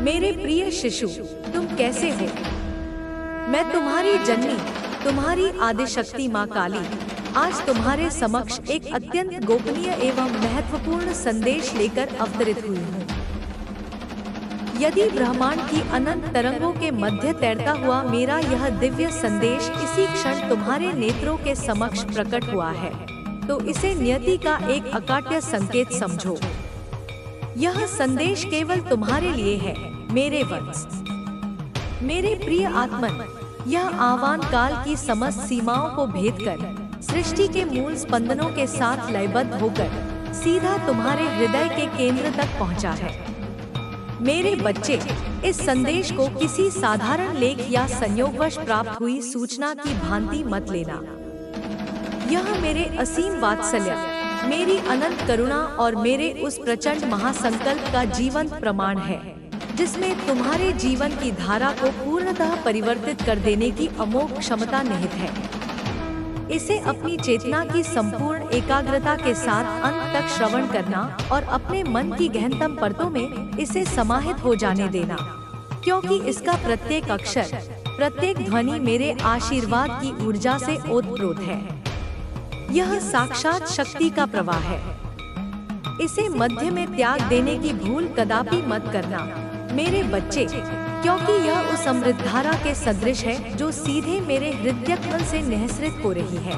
मेरे प्रिय शिशु, तुम कैसे हो? मैं तुम्हारी जननी, तुम्हारी आदिशक्ति माँ काली, आज तुम्हारे समक्ष एक अत्यंत गोपनीय एवं महत्वपूर्ण संदेश लेकर अवतरित हुई हूँ। यदि ब्रह्मांड की अनंत तरंगों के मध्य तैरता हुआ मेरा यह दिव्य संदेश इसी क्षण तुम्हारे नेत्रों के समक्ष प्रकट हुआ है, तो इसे नियति का एक अकाट्य संकेत समझो। यह संदेश केवल तुम्हारे लिए है, मेरे वत्स, मेरे प्रिय आत्मन। यह आह्वान काल की समस्त सीमाओं को भेद कर सृष्टि के मूल स्पंदनों के साथ लयबद्ध होकर सीधा तुम्हारे हृदय के केंद्र तक पहुंचा है। मेरे बच्चे, इस संदेश को किसी साधारण लेख या संयोगवश प्राप्त हुई सूचना की भांति मत लेना। यह मेरे असीम वात्सल्य, मेरी अनंत करुणा और मेरे उस प्रचंड महासंकल्प का जीवंत प्रमाण है, जिसमें तुम्हारे जीवन की धारा को पूर्णतः परिवर्तित कर देने की अमोघ क्षमता निहित है। इसे अपनी चेतना की संपूर्ण एकाग्रता के साथ अंत तक श्रवण करना और अपने मन की गहनतम परतों में इसे समाहित हो जाने देना, क्योंकि इसका प्रत्येक अक्षर, प्रत्येक ध्वनि मेरे आशीर्वाद की ऊर्जा से ओतप्रोत है। यह साक्षात शक्ति का प्रवाह है। इसे मध्य में त्याग देने की भूल कदापि मत करना, मेरे बच्चे, क्योंकि यह उस अमृत धारा के सदृश है जो सीधे मेरे हृदयकमल से निःसृत हो रही है।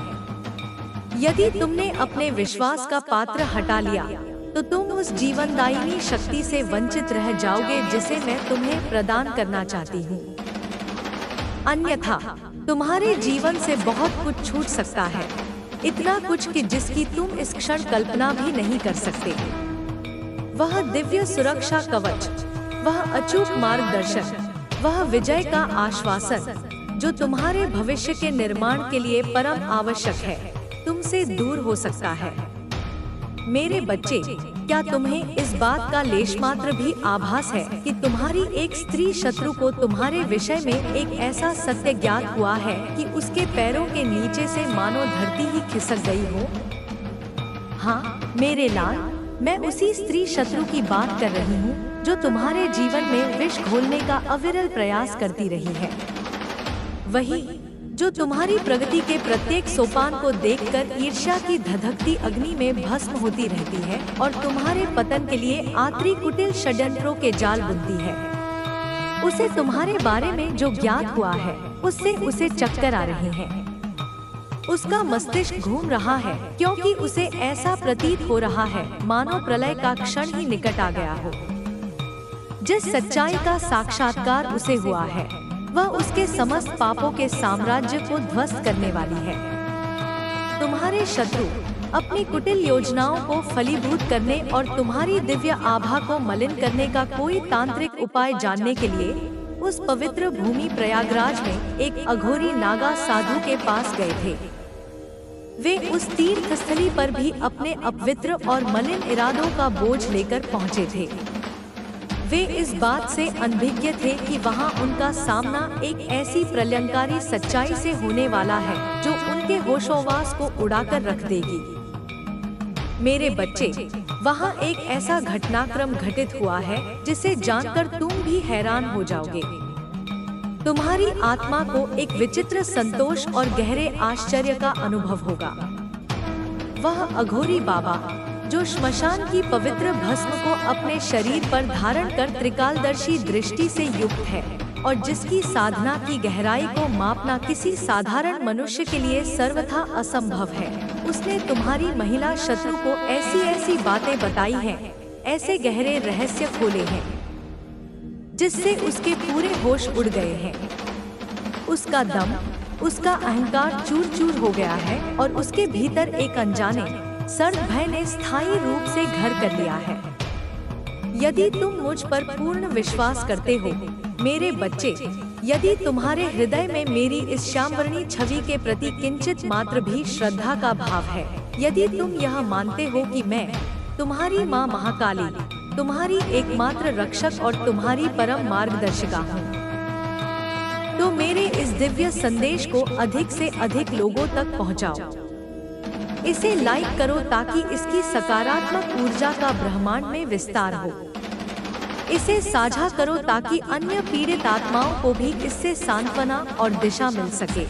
यदि तुमने अपने विश्वास का पात्र हटा लिया, तो तुम उस जीवनदायिनी शक्ति से वंचित रह जाओगे जिसे मैं तुम्हें प्रदान करना चाहती हूँ। अन्यथा तुम्हारे जीवन से बहुत कुछ छूट सकता है, इतना कुछ कि जिसकी तुम इस क्षण कल्पना भी नहीं कर सकते। वह दिव्य सुरक्षा कवच, वह अचूक मार्गदर्शन, वह विजय का आश्वासन जो तुम्हारे भविष्य के निर्माण के लिए परम आवश्यक है, तुमसे दूर हो सकता है। मेरे बच्चे, क्या तुम्हें इस बात का लेशमात्र भी आभास है कि तुम्हारी एक स्त्री शत्रु को तुम्हारे विषय में एक ऐसा सत्य ज्ञात हुआ है कि उसके पैरों के नीचे से मानो धरती ही खिसक गई हो? हाँ मेरे लाल, मैं उसी स्त्री शत्रु की बात कर रही हूँ जो तुम्हारे जीवन में विष घोलने का अविरल प्रयास करती रही है। वही जो तुम्हारी प्रगति के प्रत्येक सोपान को देखकर ईर्ष्या की धधकती अग्नि में भस्म होती रहती है और तुम्हारे पतन के लिए आतरी कुटिल षड्यंत्रों के जाल बुनती है। उसे तुम्हारे बारे में जो ज्ञात हुआ है, उससे उसे चक्कर आ रहे हैं। उसका मस्तिष्क घूम रहा है, क्योंकि उसे ऐसा प्रतीत हो रहा है मानो प्रलय का क्षण ही निकट आ गया हो। जिस सच्चाई का साक्षात्कार उसे हुआ है, वह उसके समस्त पापों के साम्राज्य को ध्वस्त करने वाली है। तुम्हारे शत्रु अपनी कुटिल योजनाओं को फलीभूत करने और तुम्हारी दिव्य आभा को मलिन करने का कोई तांत्रिक उपाय जानने के लिए उस पवित्र भूमि प्रयागराज में एक अघोरी नागा साधु के पास गए थे। वे उस तीर्थ स्थली पर भी अपने अपवित्र और मलिन इरादों का बोझ लेकर पहुँचे थे। वे इस बात से अनभिज्ञ थे कि वहां उनका सामना एक ऐसी प्रलयंकारी सच्चाई से होने वाला है जो उनके होशोवास को उड़ाकर रख देगी। मेरे बच्चे, वहां एक ऐसा घटनाक्रम घटित हुआ है जिसे जानकर तुम भी हैरान हो जाओगे। तुम्हारी आत्मा को एक विचित्र संतोष और गहरे आश्चर्य का अनुभव होगा। वह अघोरी बाबा जो श्मशान की पवित्र भस्म को अपने शरीर पर धारण कर त्रिकालदर्शी दृष्टि से युक्त है और जिसकी साधना की गहराई को मापना किसी साधारण मनुष्य के लिए सर्वथा असंभव है, उसने तुम्हारी महिला शत्रु को ऐसी ऐसी बातें बताई हैं, ऐसे गहरे रहस्य खोले हैं, जिससे उसके पूरे होश उड़ गए हैं। उसका दम, उसका अहंकार चूर चूर हो गया है और उसके भीतर एक अनजाने सर्द भय ने स्थायी रूप से घर कर लिया है। यदि तुम मुझ पर पूर्ण विश्वास करते हो, मेरे बच्चे, यदि तुम्हारे हृदय में मेरी इस श्यामवर्णी छवि के प्रति किंचित मात्र भी श्रद्धा का भाव है, यदि तुम यह मानते हो कि मैं तुम्हारी माँ महाकाली, तुम्हारी एकमात्र रक्षक और तुम्हारी परम मार्गदर्शिका हूँ, तो मेरे इस दिव्य संदेश को अधिक से अधिक लोगों तक पहुँचाओ। इसे लाइक करो ताकि इसकी सकारात्मक ऊर्जा का ब्रह्मांड में विस्तार हो। इसे साझा करो ताकि अन्य पीड़ित आत्माओं को भी इससे सांत्वना और दिशा मिल सके।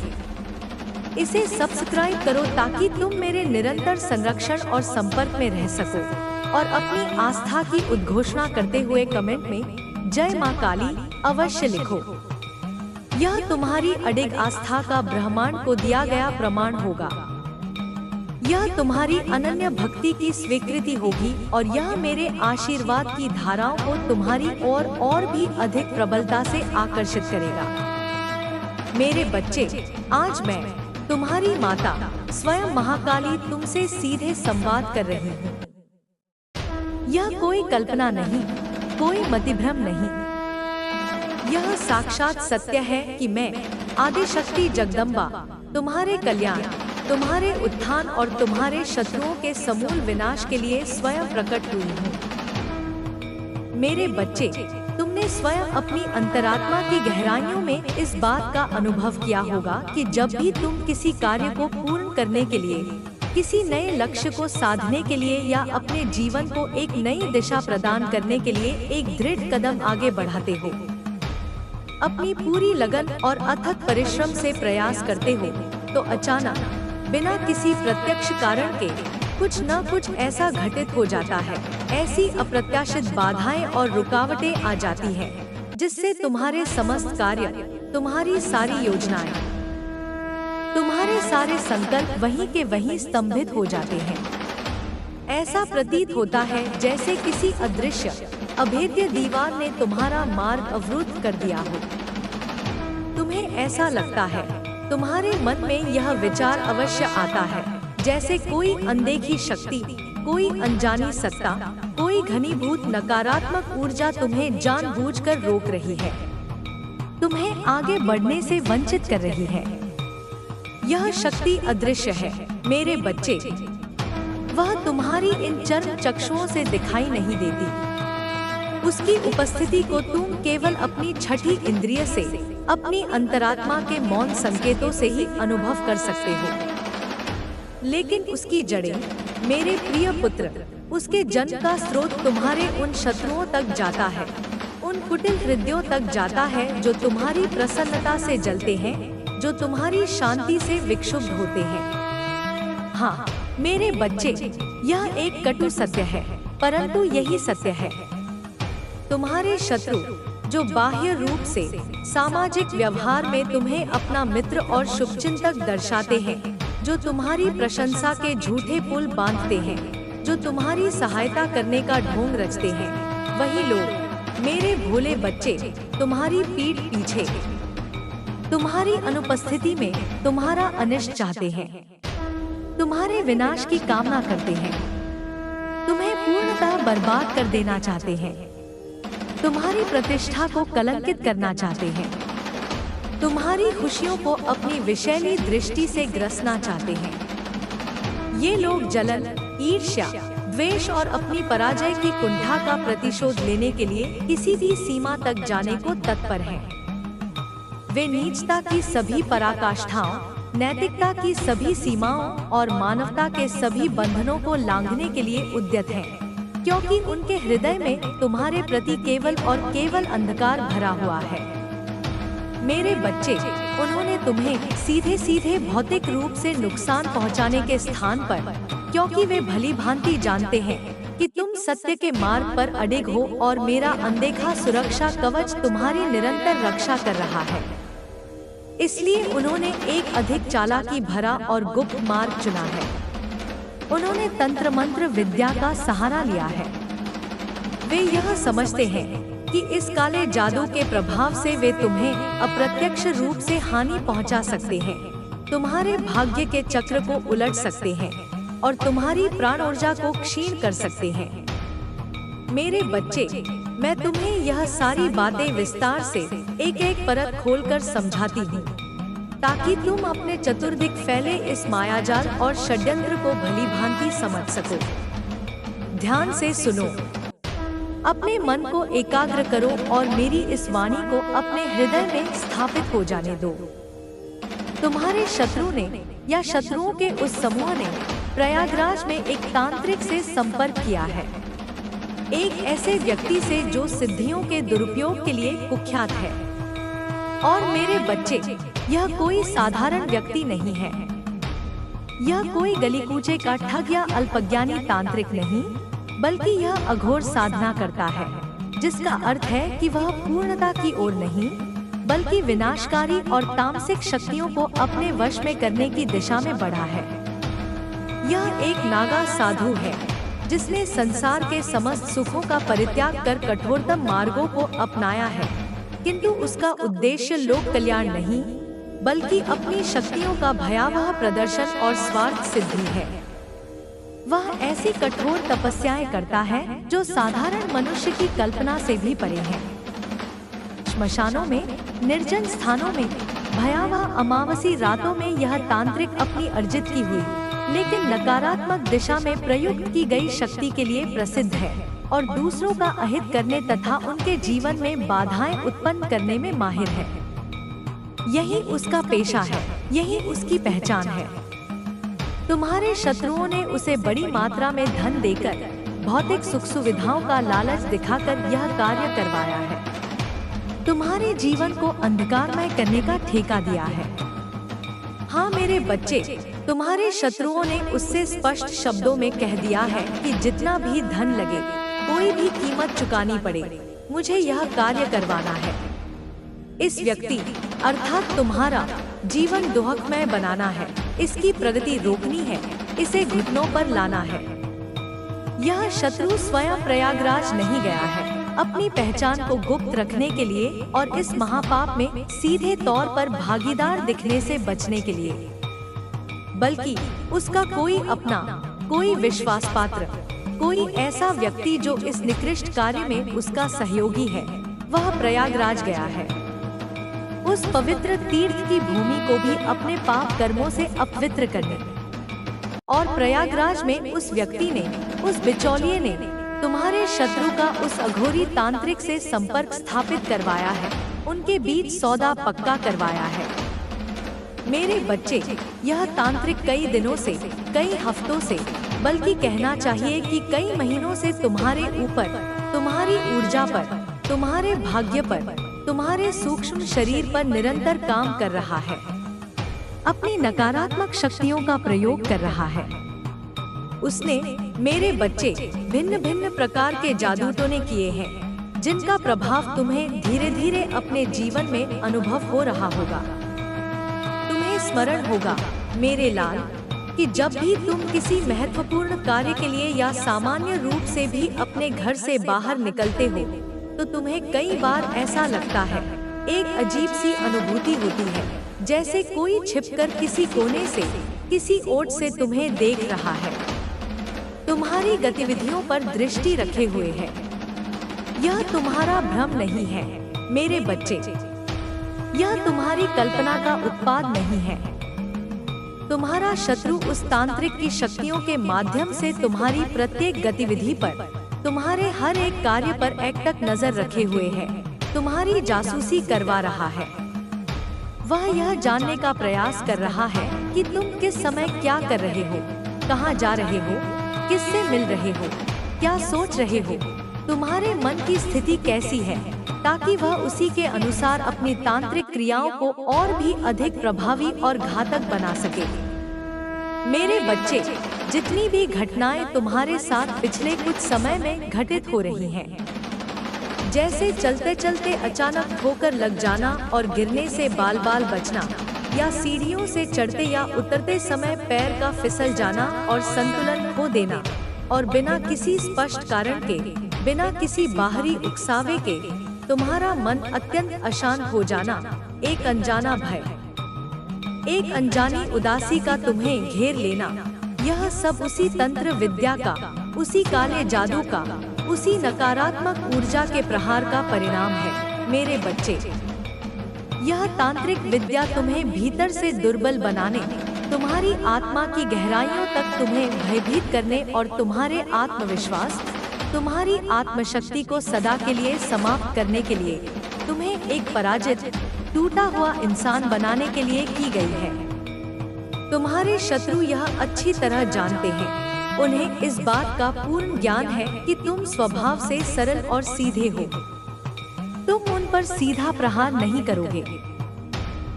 इसे सब्सक्राइब करो ताकि तुम मेरे निरंतर संरक्षण और संपर्क में रह सको और अपनी आस्था की उद्घोषणा करते हुए कमेंट में जय मां काली अवश्य लिखो। यह तुम्हारी अडिग आस्था का ब्रह्मांड को दिया गया प्रमाण होगा। यह तुम्हारी अनन्य भक्ति की स्वीकृति होगी और यह मेरे आशीर्वाद की धाराओं को तुम्हारी ओर और भी अधिक प्रबलता से आकर्षित करेगा। मेरे बच्चे, आज मैं तुम्हारी माता स्वयं महाकाली तुमसे सीधे संवाद कर रही हूँ। यह कोई कल्पना नहीं, कोई मतिभ्रम नहीं। यह साक्षात सत्य है कि मैं आदिशक्ति जगदम्बा तुम्हारे कल्याण, तुम्हारे उत्थान और तुम्हारे शत्रुओं के समूल विनाश के लिए स्वयं प्रकट हुई हूँ। मेरे बच्चे, तुमने स्वयं अपनी अंतरात्मा की गहराइयों में इस बात का अनुभव किया होगा कि जब भी तुम किसी कार्य को पूर्ण करने के लिए, किसी नए लक्ष्य को साधने के लिए या अपने जीवन को एक नई दिशा प्रदान करने के लिए एक दृढ़ कदम आगे बढ़ाते हो, अपनी पूरी लगन और अथक परिश्रम से प्रयास करते हो, तो अचानक बिना किसी प्रत्यक्ष कारण के कुछ न कुछ ऐसा घटित हो जाता है। ऐसी अप्रत्याशित बाधाएं और रुकावटें आ जाती हैं, जिससे तुम्हारे समस्त कार्य, तुम्हारी सारी योजनाएं, तुम्हारे सारे संकल्प वहीं के वहीं स्तंभित हो जाते हैं। ऐसा प्रतीत होता है जैसे किसी अदृश्य अभेद्य दीवार ने तुम्हारा मार्ग अवरुद्ध कर दिया हो। तुम्हें ऐसा लगता है, तुम्हारे मन में यह विचार अवश्य आता है, जैसे कोई अनदेखी शक्ति, कोई अनजानी सत्ता, कोई घनीभूत नकारात्मक ऊर्जा तुम्हें जानबूझकर रोक रही है, तुम्हें आगे बढ़ने से वंचित कर रही है। यह शक्ति अदृश्य है मेरे बच्चे, वह तुम्हारी इन चर्म चक्षुओं से दिखाई नहीं देती। उसकी उपस्थिति को तुम केवल अपनी छठी इंद्रिय से, अपनी अंतरात्मा के मौन संकेतों से ही अनुभव कर सकते हो। लेकिन उसकी जड़ें, मेरे प्रिय पुत्र, उसके जन्म का स्रोत तुम्हारे उन शत्रुओं तक जाता है, उन कुटिल हृदयों तक जाता है जो तुम्हारी प्रसन्नता से जलते हैं, जो तुम्हारी शांति से विक्षुब्ध होते हैं। हाँ मेरे बच्चे, यह एक कटु सत्य है, परंतु यही सत्य है। तुम्हारे शत्रु जो बाह्य रूप से सामाजिक व्यवहार में तुम्हें अपना मित्र और शुभचिंतक दर्शाते हैं, जो तुम्हारी प्रशंसा के झूठे पुल बांधते हैं, जो तुम्हारी सहायता करने का ढोंग रचते हैं, वही लोग मेरे भोले बच्चे तुम्हारी पीठ पीछे, तुम्हारी अनुपस्थिति में तुम्हारा अनिष्ट चाहते हैं, तुम्हारे विनाश की कामना करते हैं, तुम्हें पूर्णतः बर्बाद कर देना चाहते हैं, तुम्हारी प्रतिष्ठा को कलंकित करना चाहते हैं, तुम्हारी खुशियों को अपनी विषैली दृष्टि से ग्रसना चाहते हैं। ये लोग जलन, ईर्ष्या, द्वेष और अपनी पराजय की कुंठा का प्रतिशोध लेने के लिए किसी भी सीमा तक जाने को तत्पर हैं। वे नीचता की सभी पराकाष्ठाओं, नैतिकता की सभी सीमाओं और मानवता के सभी बंधनों को लांघने के लिए उद्यत हैं, क्योंकि उनके हृदय में तुम्हारे प्रति केवल और केवल अंधकार भरा हुआ है। मेरे बच्चे, उन्होंने तुम्हें सीधे सीधे भौतिक रूप से नुकसान पहुंचाने के स्थान पर, क्योंकि वे भली भांति जानते हैं कि तुम सत्य के मार्ग पर अडिग हो और मेरा अनदेखा सुरक्षा कवच तुम्हारी निरंतर रक्षा कर रहा है, इसलिए उन्होंने एक अधिक चालाकी भरा और गुप्त मार्ग चुना है। उन्होंने तंत्र मंत्र विद्या का सहारा लिया है। वे यह समझते हैं कि इस काले जादू के प्रभाव से वे तुम्हें अप्रत्यक्ष रूप से हानि पहुंचा सकते हैं, तुम्हारे भाग्य के चक्र को उलट सकते हैं और तुम्हारी प्राण ऊर्जा को क्षीण कर सकते हैं। मेरे बच्चे, मैं तुम्हें यह सारी बातें विस्तार से एक एक परत खोलकर समझाती हूँ, ताकि तुम अपने चतुर्दिक फैले इस मायाजाल और षड्यंत्र को भली भांति समझ सको। ध्यान से सुनो, अपने मन को एकाग्र करो और मेरी इस वाणी को अपने हृदय में स्थापित हो जाने दो। तुम्हारे शत्रु ने या शत्रुओं के उस समूह ने प्रयागराज में एक तांत्रिक से संपर्क किया है। एक ऐसे व्यक्ति से जो सिद्धियों के दुरुपयोग के लिए कुख्यात है। और मेरे बच्चे, यह कोई साधारण व्यक्ति नहीं है। यह कोई गली कूचे का ठग या अल्पज्ञानी तांत्रिक नहीं, बल्कि यह अघोर साधना करता है, जिसका अर्थ है कि वह पूर्णता की ओर नहीं, बल्कि विनाशकारी और तामसिक शक्तियों को अपने वश में करने की दिशा में बढ़ा है। यह एक नागा साधु है, जिसने संसार के समस्त सुखों का परित्याग कर कठोरतम मार्गों को अपनाया है, किंतु उसका उद्देश्य लोक कल्याण नहीं, बल्कि अपनी शक्तियों का भयावह प्रदर्शन और स्वार्थ सिद्धि है। वह ऐसी कठोर तपस्याएं करता है जो साधारण मनुष्य की कल्पना से भी परे है। श्मशानों में, निर्जन स्थानों में, भयावह अमावसी रातों में यह तांत्रिक अपनी अर्जित की हुई लेकिन नकारात्मक दिशा में प्रयुक्त की गई शक्ति के लिए प्रसिद्ध है और दूसरों का अहित करने तथा उनके जीवन में बाधाएं उत्पन्न करने में माहिर है। यही उसका पेशा है, यही उसकी पहचान है। तुम्हारे शत्रुओं ने उसे बड़ी मात्रा में धन देकर, भौतिक सुख सुविधाओं का लालच दिखाकर यह कार्य करवाया है। तुम्हारे जीवन को अंधकारमय करने का ठेका दिया है। हाँ मेरे बच्चे, तुम्हारे शत्रुओं ने उससे स्पष्ट शब्दों में कह दिया है कि जितना भी धन लगे, कोई भी कीमत चुकानी पड़े, मुझे यह कार्य करवाना है। इस व्यक्ति अर्थात तुम्हारा जीवन दुहकमय बनाना है, इसकी प्रगति रोकनी है, इसे घुटनों पर लाना है। यह शत्रु स्वयं प्रयागराज नहीं गया है अपनी पहचान को गुप्त रखने के लिए और इस महापाप में सीधे तौर पर भागीदार दिखने से बचने के लिए, बल्कि उसका कोई अपना, कोई विश्वास पात्र, कोई ऐसा व्यक्ति जो इस निकृष्ट कार्य में उसका सहयोगी है, वह प्रयागराज गया है। उस पवित्र तीर्थ की भूमि को भी अपने पाप कर्मों से अपवित्र करने। और प्रयागराज में उस व्यक्ति ने, उस बिचौलिए ने तुम्हारे शत्रु का उस अघोरी तांत्रिक से संपर्क स्थापित करवाया है, उनके बीच सौदा पक्का करवाया है। मेरे बच्चे, यह तांत्रिक कई दिनों से, कई हफ्तों से, बल्कि कहना चाहिए कि कई महीनों से तुम्हारे ऊपर, तुम्हारी ऊर्जा पर, तुम्हारे भाग्य पर, तुम्हारे सूक्ष्म शरीर पर निरंतर काम कर रहा है, अपनी नकारात्मक शक्तियों का प्रयोग कर रहा है। उसने, मेरे बच्चे, भिन्न भिन्न प्रकार के जादू टोने किए हैं, जिनका प्रभाव तुम्हें धीरे धीरे अपने जीवन में अनुभव हो रहा होगा। तुम्हें स्मरण होगा मेरे लाल कि जब भी तुम किसी महत्वपूर्ण कार्य के लिए या सामान्य रूप से भी अपने घर से बाहर निकलते हो, तो तुम्हें कई बार ऐसा लगता है, एक अजीब सी अनुभूति होती है, जैसे कोई छिपकर किसी कोने से, किसी ओट से तुम्हें देख रहा है, तुम्हारी गतिविधियों पर दृष्टि रखे हुए है। यह तुम्हारा भ्रम नहीं है मेरे बच्चे, यह तुम्हारी कल्पना का उत्पाद नहीं है। तुम्हारा शत्रु उस तांत्रिक की शक्तियों के माध्यम से तुम्हारी प्रत्येक गतिविधि पर, तुम्हारे हर एक कार्य पर एकटक नजर रखे हुए है, तुम्हारी जासूसी करवा रहा है। वह यह जानने का प्रयास कर रहा है कि तुम किस समय क्या कर रहे हो, कहाँ जा रहे हो, किससे मिल रहे हो, क्या सोच रहे हो, तुम्हारे मन की स्थिति कैसी है, ताकि वह उसी के अनुसार अपनी तांत्रिक क्रियाओं को और भी अधिक प्रभावी और घातक बना सके। मेरे बच्चे, जितनी भी घटनाएं तुम्हारे साथ पिछले कुछ समय में घटित हो रही हैं, जैसे चलते चलते अचानक ठोकर लग जाना और गिरने से बाल बाल बचना, या सीढ़ियों से चढ़ते या उतरते समय पैर का फिसल जाना और संतुलन खो देना, और बिना किसी स्पष्ट कारण के, बिना किसी बाहरी उकसावे के तुम्हारा मन अत्यंत अशांत हो जाना, एक अनजाना भय, एक अनजानी उदासी का तुम्हें घेर लेना, यह सब उसी तंत्र विद्या का, उसी काले जादू का, उसी नकारात्मक ऊर्जा के प्रहार का परिणाम है। मेरे बच्चे, यह तांत्रिक विद्या तुम्हें भीतर से दुर्बल बनाने, तुम्हारी आत्मा की गहराइयों तक तुम्हें भयभीत करने और तुम्हारे आत्मविश्वास, तुम्हारी आत्मशक्ति को सदा के लिए समाप्त करने के लिए, तुम्हें एक पराजित, टूटा हुआ इंसान बनाने के लिए की गई है। तुम्हारे शत्रु यह अच्छी तरह जानते हैं उन्हें इस बात का पूर्ण ज्ञान है कि तुम स्वभाव से सरल और सीधे हो। तुम उन पर सीधा प्रहार नहीं करोगे।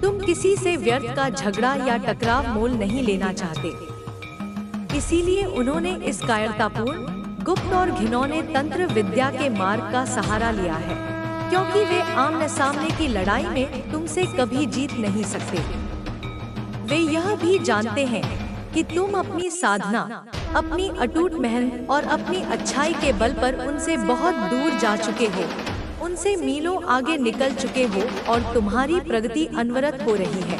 तुम किसी से व्यर्थ का झगड़ा या टकराव मोल नहीं लेना चाहते। इसीलिए उन्होंने इस कायरतापूर्ण, गुप्त और घिनौने तंत्र विद्या के मार्ग का सहारा लिया है, क्योंकि वे आमने सामने की लड़ाई में तुमसे कभी जीत नहीं सकते। वे यह भी जानते हैं कि तुम अपनी साधना, अपनी अटूट मेहनत और अपनी अच्छाई के बल पर उनसे बहुत दूर जा चुके हो, उनसे मीलों आगे निकल चुके हो और तुम्हारी प्रगति अनवरत हो रही है।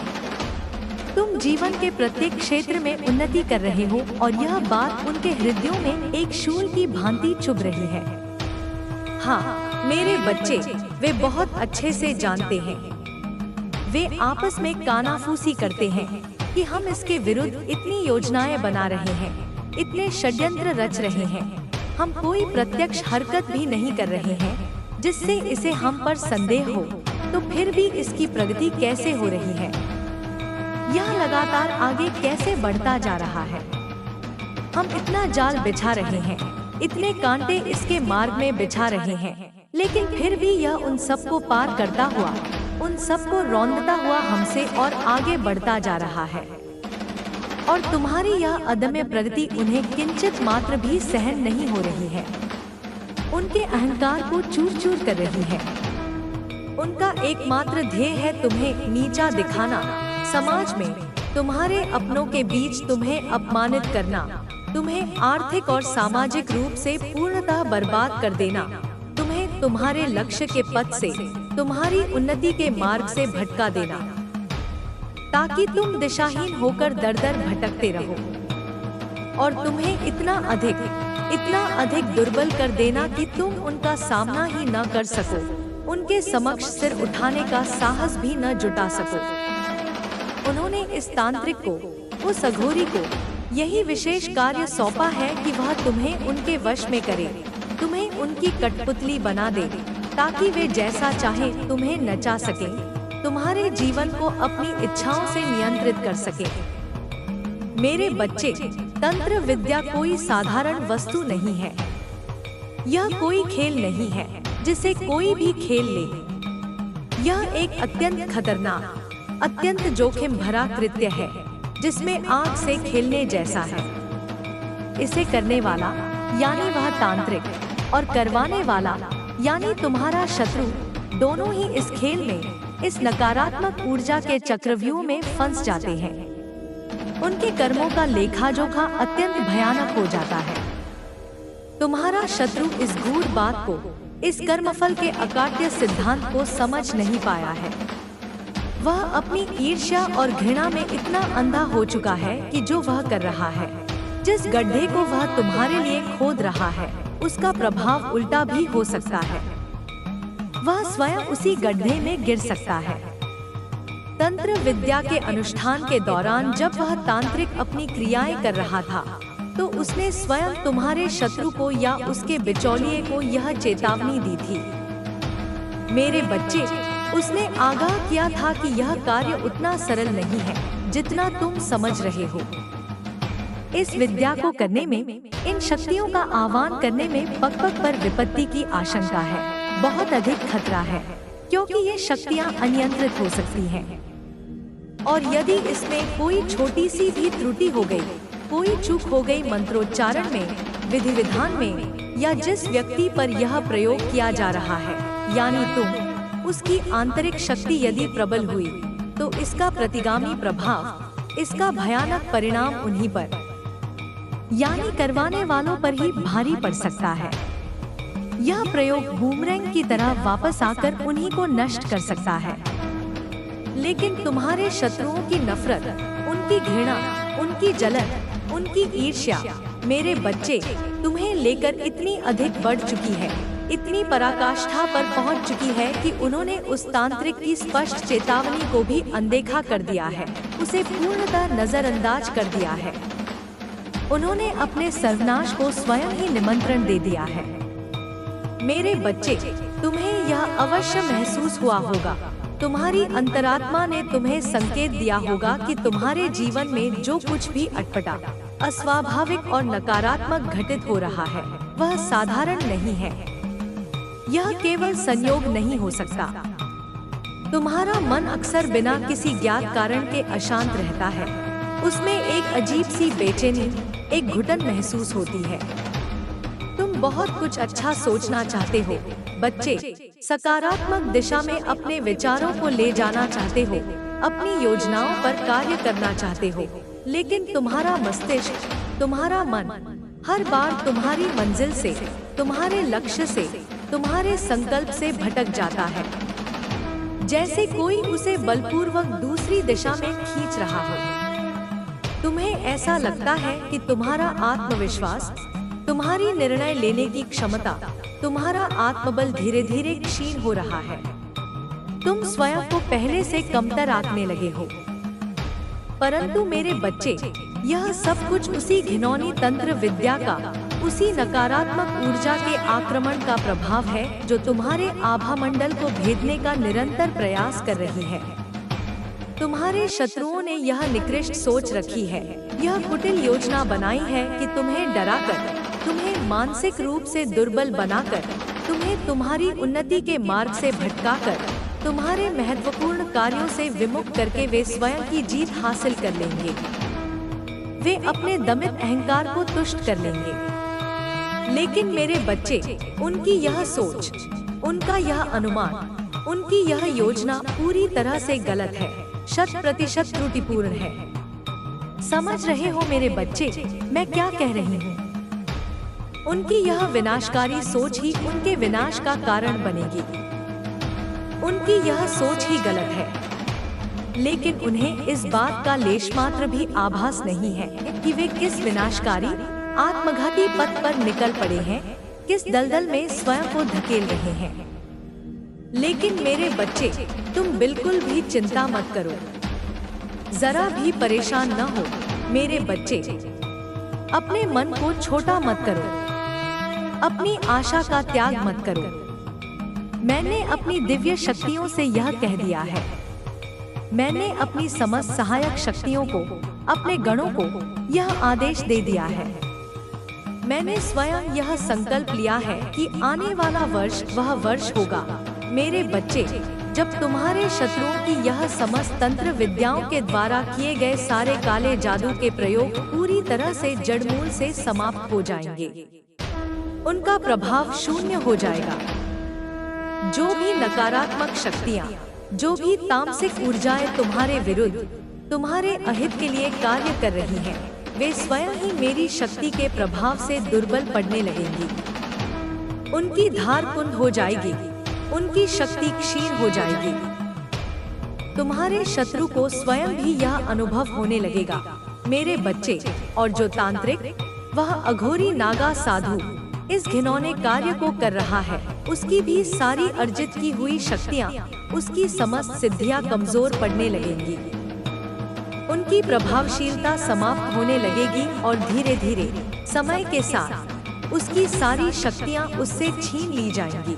तुम जीवन के प्रत्येक क्षेत्र में उन्नति कर रहे हो और यह बात उनके हृदयों में एक शूल की भांति चुभ रही है। हाँ मेरे बच्चे, वे बहुत अच्छे से जानते हैं। वे आपस में कानाफूसी करते हैं कि हम इसके विरुद्ध इतनी योजनाएं बना रहे हैं, इतने षड्यंत्र रच रहे हैं। हम कोई प्रत्यक्ष हरकत भी नहीं कर रहे हैं जिससे इसे हम पर संदेह हो, तो फिर भी इसकी प्रगति कैसे हो रही है? यह लगातार आगे कैसे बढ़ता जा रहा है? हम इतना जाल बिछा रहे हैं, इतने कांटे इसके मार्ग में बिछा रहे हैं, लेकिन फिर भी यह उन सबको पार करता हुआ, उन सबको रौंदता हुआ हमसे और आगे बढ़ता जा रहा है। और तुम्हारी यह अदम्य प्रगति उन्हें किंचित मात्र भी सहन नहीं हो रही है। उनके अहंकार को चूर चूर कर रही है। उनका एकमात्र ध्येय है तुम्हें नीचा दिखाना, समाज में तुम्हारे अपनों के बीच तुम्हें अपमानित करना, तुम्हें आर्थिक और सामाजिक रूप से पूर्णतः बर्बाद कर देना, तुम्हें तुम्हारे लक्ष्य के पथ से, तुम्हारी उन्नति के मार्ग से भटका देना, ताकि तुम दिशाहीन होकर दर दर भटकते रहो, और तुम्हें इतना अधिक दुर्बल कर देना कि तुम उनका सामना ही न कर सको, उनके समक्ष सिर उठाने का साहस भी न जुटा सको। उन्होंने इस तांत्रिक को, उस अघोरी को यही विशेष कार्य सौंपा है कि वह तुम्हें उनके वश में करे, तुम्हें उनकी कठपुतली बना दे, ताकि वे जैसा चाहे तुम्हें नचा सके, तुम्हारे जीवन को अपनी इच्छाओं से नियंत्रित कर सके। मेरे बच्चे, तंत्र विद्या कोई साधारण वस्तु नहीं है। यह कोई खेल नहीं है जिसे कोई भी खेल ले। यह एक अत्यंत खतरनाक, अत्यंत जोखिम भरा कृत्य है, जिसमें आग से खेलने जैसा है। इसे करने वाला यानी वह तांत्रिक, और करवाने वाला यानी तुम्हारा शत्रु, दोनों ही इस खेल में, इस नकारात्मक ऊर्जा के चक्रव्यूह में फंस जाते हैं। उनके कर्मों का लेखा जोखा अत्यंत भयानक हो जाता है। तुम्हारा शत्रु इस गूढ़ बात को, इस कर्मफल के अकाट्य सिद्धांत को समझ नहीं पाया है। वह अपनी ईर्ष्या और घृणा में इतना अंधा हो चुका है कि जो वह कर रहा है, जिस गड्ढे को वह तुम्हारे लिए खोद रहा है, उसका प्रभाव उल्टा भी हो सकता है। वह स्वयं उसी गड्ढे में गिर सकता है। तंत्र विद्या के अनुष्ठान के दौरान जब वह तांत्रिक अपनी क्रियाएं कर रहा था, तो उसने स्वयं तुम्हारे शत्रु को या उसके बिचौलिए को यह चेतावनी दी थी। मेरे बच्चे, उसने आगाह किया था कि यह कार्य उतना सरल नहीं है जितना तुम समझ रहे हो। इस विद्या को करने में, इन शक्तियों का आह्वान करने में पग पग पर विपत्ति की आशंका है, बहुत अधिक खतरा है, क्योंकि ये शक्तियाँ अनियंत्रित हो सकती हैं। और यदि इसमें कोई छोटी सी भी त्रुटि हो गई, कोई चूक हो गई मंत्रोच्चारण में, विधि विधान में, या जिस व्यक्ति पर यह प्रयोग किया जा रहा है, यानी तुम, उसकी आंतरिक शक्ति यदि प्रबल हुई, तो इसका प्रतिगामी प्रभाव, इसका भयानक परिणाम उन्हीं पर, यानी करवाने वालों पर ही भारी पड़ सकता है। यह प्रयोग बूमरैंग की तरह वापस आकर उन्हीं को नष्ट कर सकता है। लेकिन तुम्हारे शत्रुओं की नफरत, उनकी घृणा, उनकी जलन, उनकी ईर्ष्या, मेरे बच्चे, तुम्हें लेकर इतनी अधिक बढ़ चुकी है, इतनी पराकाष्ठा पर पहुंच चुकी है कि उन्होंने उस तांत्रिक की स्पष्ट चेतावनी को भी अनदेखा कर दिया है, उसे पूर्णतः नजरअंदाज कर दिया है। उन्होंने अपने सर्वनाश को स्वयं ही निमंत्रण दे दिया है। मेरे बच्चे, तुम्हें यह अवश्य महसूस हुआ होगा, तुम्हारी अंतरात्मा ने तुम्हें संकेत दिया होगा कि तुम्हारे जीवन में जो कुछ भी अटपटा, अस्वाभाविक और नकारात्मक घटित हो रहा है, वह साधारण नहीं है। यह केवल संयोग नहीं हो सकता। तुम्हारा मन अक्सर बिना किसी ज्ञात कारण के अशांत रहता है। उसमें एक अजीब सी बेचैनी, एक घुटन महसूस होती है। तुम बहुत कुछ अच्छा सोचना चाहते हो बच्चे, सकारात्मक दिशा में अपने विचारों को ले जाना चाहते हो, अपनी योजनाओं पर कार्य करना चाहते हो, लेकिन तुम्हारा मस्तिष्क, तुम्हारा मन हर बार तुम्हारी मंजिल से, तुम्हारे लक्ष्य से, तुम्हारे संकल्प से भटक जाता है, जैसे कोई उसे बलपूर्वक दूसरी दिशा में खींच रहा हो। तुम्हें ऐसा लगता है कि तुम्हारा आत्मविश्वास, तुम्हारी निर्णय लेने की क्षमता, तुम्हारा आत्मबल धीरे धीरे क्षीण हो रहा है। तुम स्वयं को पहले से कमतर आंकने लगे हो। परंतु मेरे बच्चे, यह सब कुछ उसी घिनौनी तंत्र विद्या का, उसी नकारात्मक ऊर्जा के आक्रमण का प्रभाव है जो तुम्हारे आभामंडल को भेदने का निरंतर प्रयास कर रही है। तुम्हारे शत्रुओं ने यह निकृष्ट सोच रखी है, यह कुटिल योजना बनाई है कि तुम्हें डराकर, तुम्हें मानसिक रूप से दुर्बल बनाकर, तुम्हें तुम्हारी उन्नति के मार्ग से भटकाकर, तुम्हारे महत्वपूर्ण कार्यों से विमुख करके वे स्वयं की जीत हासिल कर लेंगे। वे अपने दमित अहंकार को तुष्ट कर लेंगे। लेकिन मेरे बच्चे, उनकी यह सोच, उनका यह अनुमान, उनकी यह योजना पूरी तरह से गलत है, 100% त्रुटिपूर्ण है। समझ रहे हो मेरे बच्चे, मैं क्या कह रही हूँ? उनकी यह विनाशकारी सोच ही उनके विनाश का कारण बनेगी। उनकी यह सोच ही गलत है। लेकिन उन्हें इस बात का लेश मात्र भी आभास नहीं है कि वे किस विनाशकारी, आत्मघाती पथ पर निकल पड़े हैं, किस दलदल में स्वयं को धकेल रहे हैं। लेकिन मेरे बच्चे, तुम बिल्कुल भी चिंता मत करो, जरा भी परेशान न हो। मेरे बच्चे, अपने मन को छोटा मत करो, अपनी आशा का त्याग मत करो। मैंने अपनी दिव्य शक्तियों से यह कह दिया है। मैंने अपनी समस्त सहायक शक्तियों को, अपने गणों को यह आदेश दे दिया है। मैंने स्वयं यह संकल्प लिया है कि आने वाला वर्ष वह वर्ष होगा, मेरे बच्चे, जब तुम्हारे शत्रुओं की यह समस्त तंत्र विद्याओं के द्वारा किए गए सारे काले जादू के प्रयोग पूरी तरह से जड़मूल से समाप्त हो जाएंगे। उनका प्रभाव शून्य हो जाएगा। जो भी नकारात्मक शक्तियाँ, जो भी तामसिक ऊर्जाएं तुम्हारे विरुद्ध, तुम्हारे अहित के लिए कार्य कर रही हैं, वे स्वयं ही मेरी शक्ति के प्रभाव से दुर्बल पड़ने लगेंगी। उनकी धार कुंद हो जाएगी, उनकी शक्ति क्षीण हो जाएगी। तुम्हारे शत्रु को स्वयं भी यह अनुभव होने लगेगा, मेरे बच्चे। और जो तांत्रिक, वह अघोरी नागा साधु इस घिनौने कार्य को कर रहा है, उसकी भी सारी अर्जित की हुई शक्तियाँ, उसकी समस्त सिद्धियाँ कमजोर पड़ने लगेंगी। उनकी प्रभावशीलता समाप्त होने लगेगी और धीरे धीरे समय के साथ उसकी सारी शक्तियाँ उससे छीन ली जाएंगी।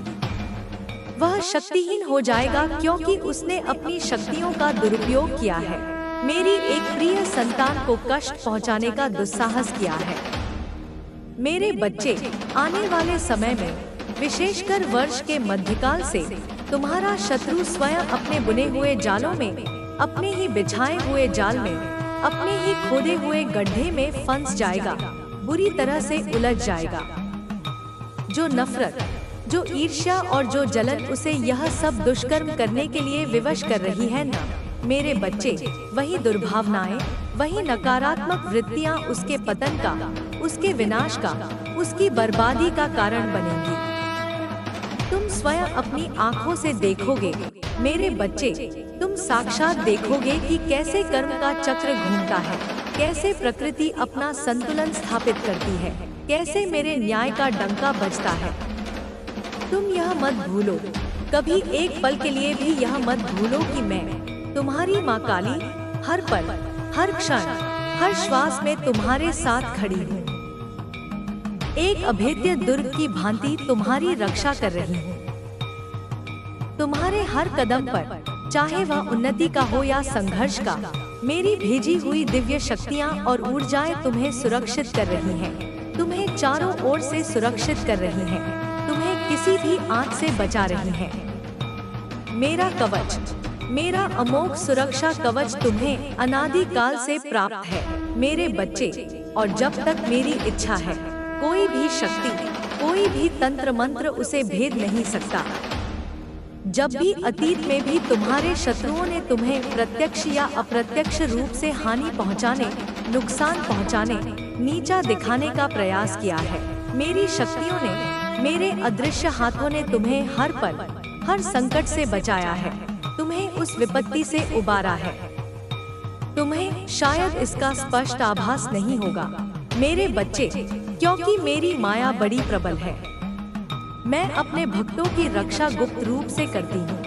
वह शक्तिहीन हो जाएगा क्योंकि उसने अपनी शक्तियों का दुरुपयोग किया है, मेरी एक प्रिय संतान को कष्ट पहुँचाने का दुस्साहस किया है। मेरे बच्चे, आने वाले समय में, विशेषकर वर्ष के मध्यकाल से, तुम्हारा शत्रु स्वयं अपने बुने हुए जालों में, अपने ही बिछाए हुए जाल में, अपने ही खोदे हुए गड्ढे में फंस जाएगा, बुरी तरह से उलझ जाएगा। जो नफरत, जो ईर्ष्या और जो जलन उसे यह सब दुष्कर्म करने के लिए विवश कर रही है ना, मेरे बच्चे, वही दुर्भावनाएं, वही नकारात्मक वृत्तियां उसके पतन का, उसके विनाश का, उसकी बर्बादी का कारण बनेंगी। तुम स्वयं अपनी आँखों से देखोगे, मेरे बच्चे, तुम साक्षात देखोगे कि कैसे कर्म का चक्र घूमता है, कैसे प्रकृति अपना संतुलन स्थापित करती है, कैसे मेरे न्याय का डंका बजता है। तुम यह मत भूलो, कभी एक पल के लिए भी यह मत भूलो कि मैं, तुम्हारी माँ काली, हर पल, हर क्षण, हर श्वास में तुम्हारे साथ खड़ी हूँ। एक अभेद्य दुर्ग की भांति तुम्हारी रक्षा कर रही हूँ। तुम्हारे हर कदम पर, चाहे वह उन्नति का हो या संघर्ष का, मेरी भेजी हुई दिव्य शक्तियाँ और ऊर्जाएं तुम्हें सुरक्षित कर रही हैं, तुम्हें चारों ओर से सुरक्षित कर रही हैं, तुम्हें किसी भी आंच से बचा रही हैं। मेरा कवच, मेरा अमोघ सुरक्षा कवच तुम्हें अनादिकाल से प्राप्त है मेरे बच्चे, और जब तक मेरी इच्छा है कोई भी शक्ति, कोई भी तंत्र मंत्र उसे भेद नहीं सकता। जब भी अतीत में भी तुम्हारे शत्रुओं ने तुम्हें प्रत्यक्ष या अप्रत्यक्ष रूप से हानि पहुंचाने, नुकसान पहुंचाने, नीचा दिखाने का प्रयास किया है, मेरी शक्तियों ने, मेरे अदृश्य हाथों ने तुम्हें हर पल, हर संकट से बचाया है, तुम्हें उस विपत्ति से उबारा है। तुम्हें शायद इसका स्पष्ट आभास नहीं होगा मेरे बच्चे, क्योंकि मेरी माया बड़ी प्रबल है। मैं अपने भक्तों की रक्षा गुप्त रूप से करती हूँ,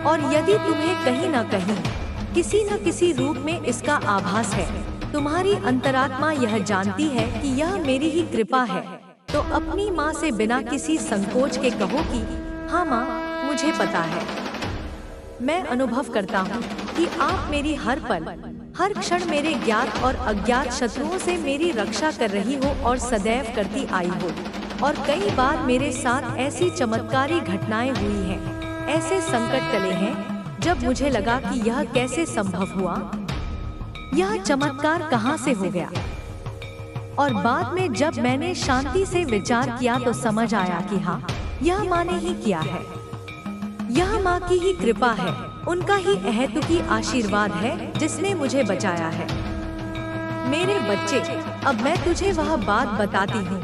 और यदि तुम्हें कहीं न कहीं, किसी न किसी रूप में इसका आभास है, तुम्हारी अंतरात्मा यह जानती है कि यह मेरी ही कृपा है, तो अपनी माँ से बिना किसी संकोच के कहो कि हाँ माँ, मुझे पता है, मैं अनुभव करता हूँ कि आप मेरी हर पल, हर क्षण मेरे ज्ञात और अज्ञात शत्रुओं से मेरी रक्षा कर रही हो और सदैव करती आई हो। और कई बार मेरे साथ ऐसी चमत्कारी घटनाएं हुई हैं, ऐसे संकट टले हैं जब मुझे लगा कि यह कैसे संभव हुआ, यह चमत्कार कहां से हो गया। और बाद में जब मैंने शांति से विचार किया तो समझ आया कि हाँ, यह माँ ने ही किया है, यह माँ की ही कृपा है, उनका ही अहेतुकी आशीर्वाद है जिसने मुझे बचाया है। मेरे बच्चे, अब मैं तुझे वह बात बताती हूँ,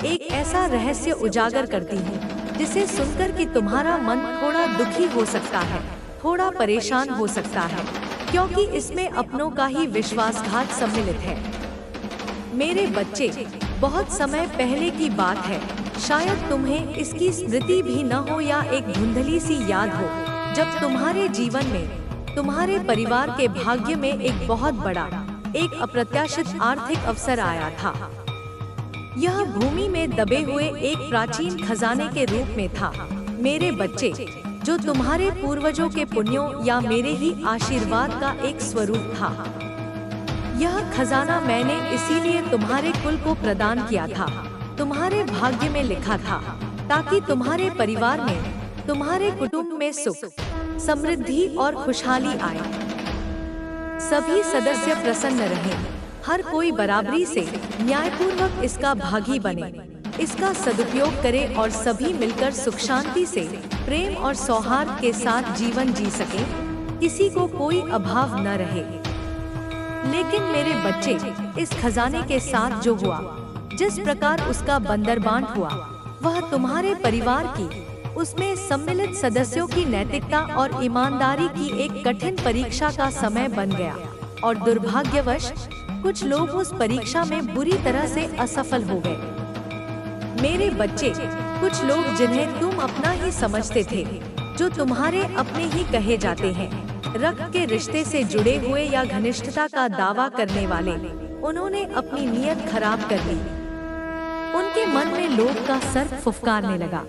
एक ऐसा रहस्य उजागर करती हूँ जिसे सुनकर कि तुम्हारा मन थोड़ा दुखी हो सकता है, थोड़ा परेशान हो सकता है, क्योंकि इसमें अपनों का ही विश्वासघात सम्मिलित है। मेरे बच्चे, बहुत समय पहले की बात है, शायद तुम्हें इसकी स्मृति भी न हो या एक धुंधली सी याद हो, जब तुम्हारे जीवन में, तुम्हारे परिवार के भाग्य में एक बहुत बड़ा, एक अप्रत्याशित आर्थिक अवसर आया था। यह भूमि में दबे हुए एक प्राचीन खजाने के रूप में था मेरे बच्चे, जो तुम्हारे पूर्वजों के पुण्यों या मेरे ही आशीर्वाद का एक स्वरूप था। यह खजाना मैंने इसीलिए तुम्हारे कुल को प्रदान किया था, तुम्हारे भाग्य में लिखा था, ताकि तुम्हारे परिवार में, तुम्हारे कुटुंब में सुख, समृद्धि और खुशहाली आए। सभी सदस्य प्रसन्न रहें, हर कोई बराबरी से, न्यायपूर्वक इसका भागी बने, इसका सदुपयोग करे और सभी मिलकर सुख शांति से, प्रेम और सौहार्द के साथ जीवन जी सके, किसी को कोई अभाव न रहे। लेकिन मेरे बच्चे, इस खजाने के साथ जो हुआ, जिस प्रकार उसका बंदरबांट हुआ, वह तुम्हारे परिवार की, उसमें सम्मिलित सदस्यों की नैतिकता और ईमानदारी की एक कठिन परीक्षा का समय बन गया, और दुर्भाग्यवश कुछ लोग उस परीक्षा में बुरी तरह से असफल हो गए। मेरे बच्चे, कुछ लोग जिन्हें तुम अपना ही समझते थे, जो तुम्हारे अपने ही कहे जाते हैं, रक्त के रिश्ते से जुड़े हुए या घनिष्ठता का दावा करने वाले, उन्होंने अपनी नीयत खराब कर ली। उनके मन में लोभ का सर फुफकारने लगा।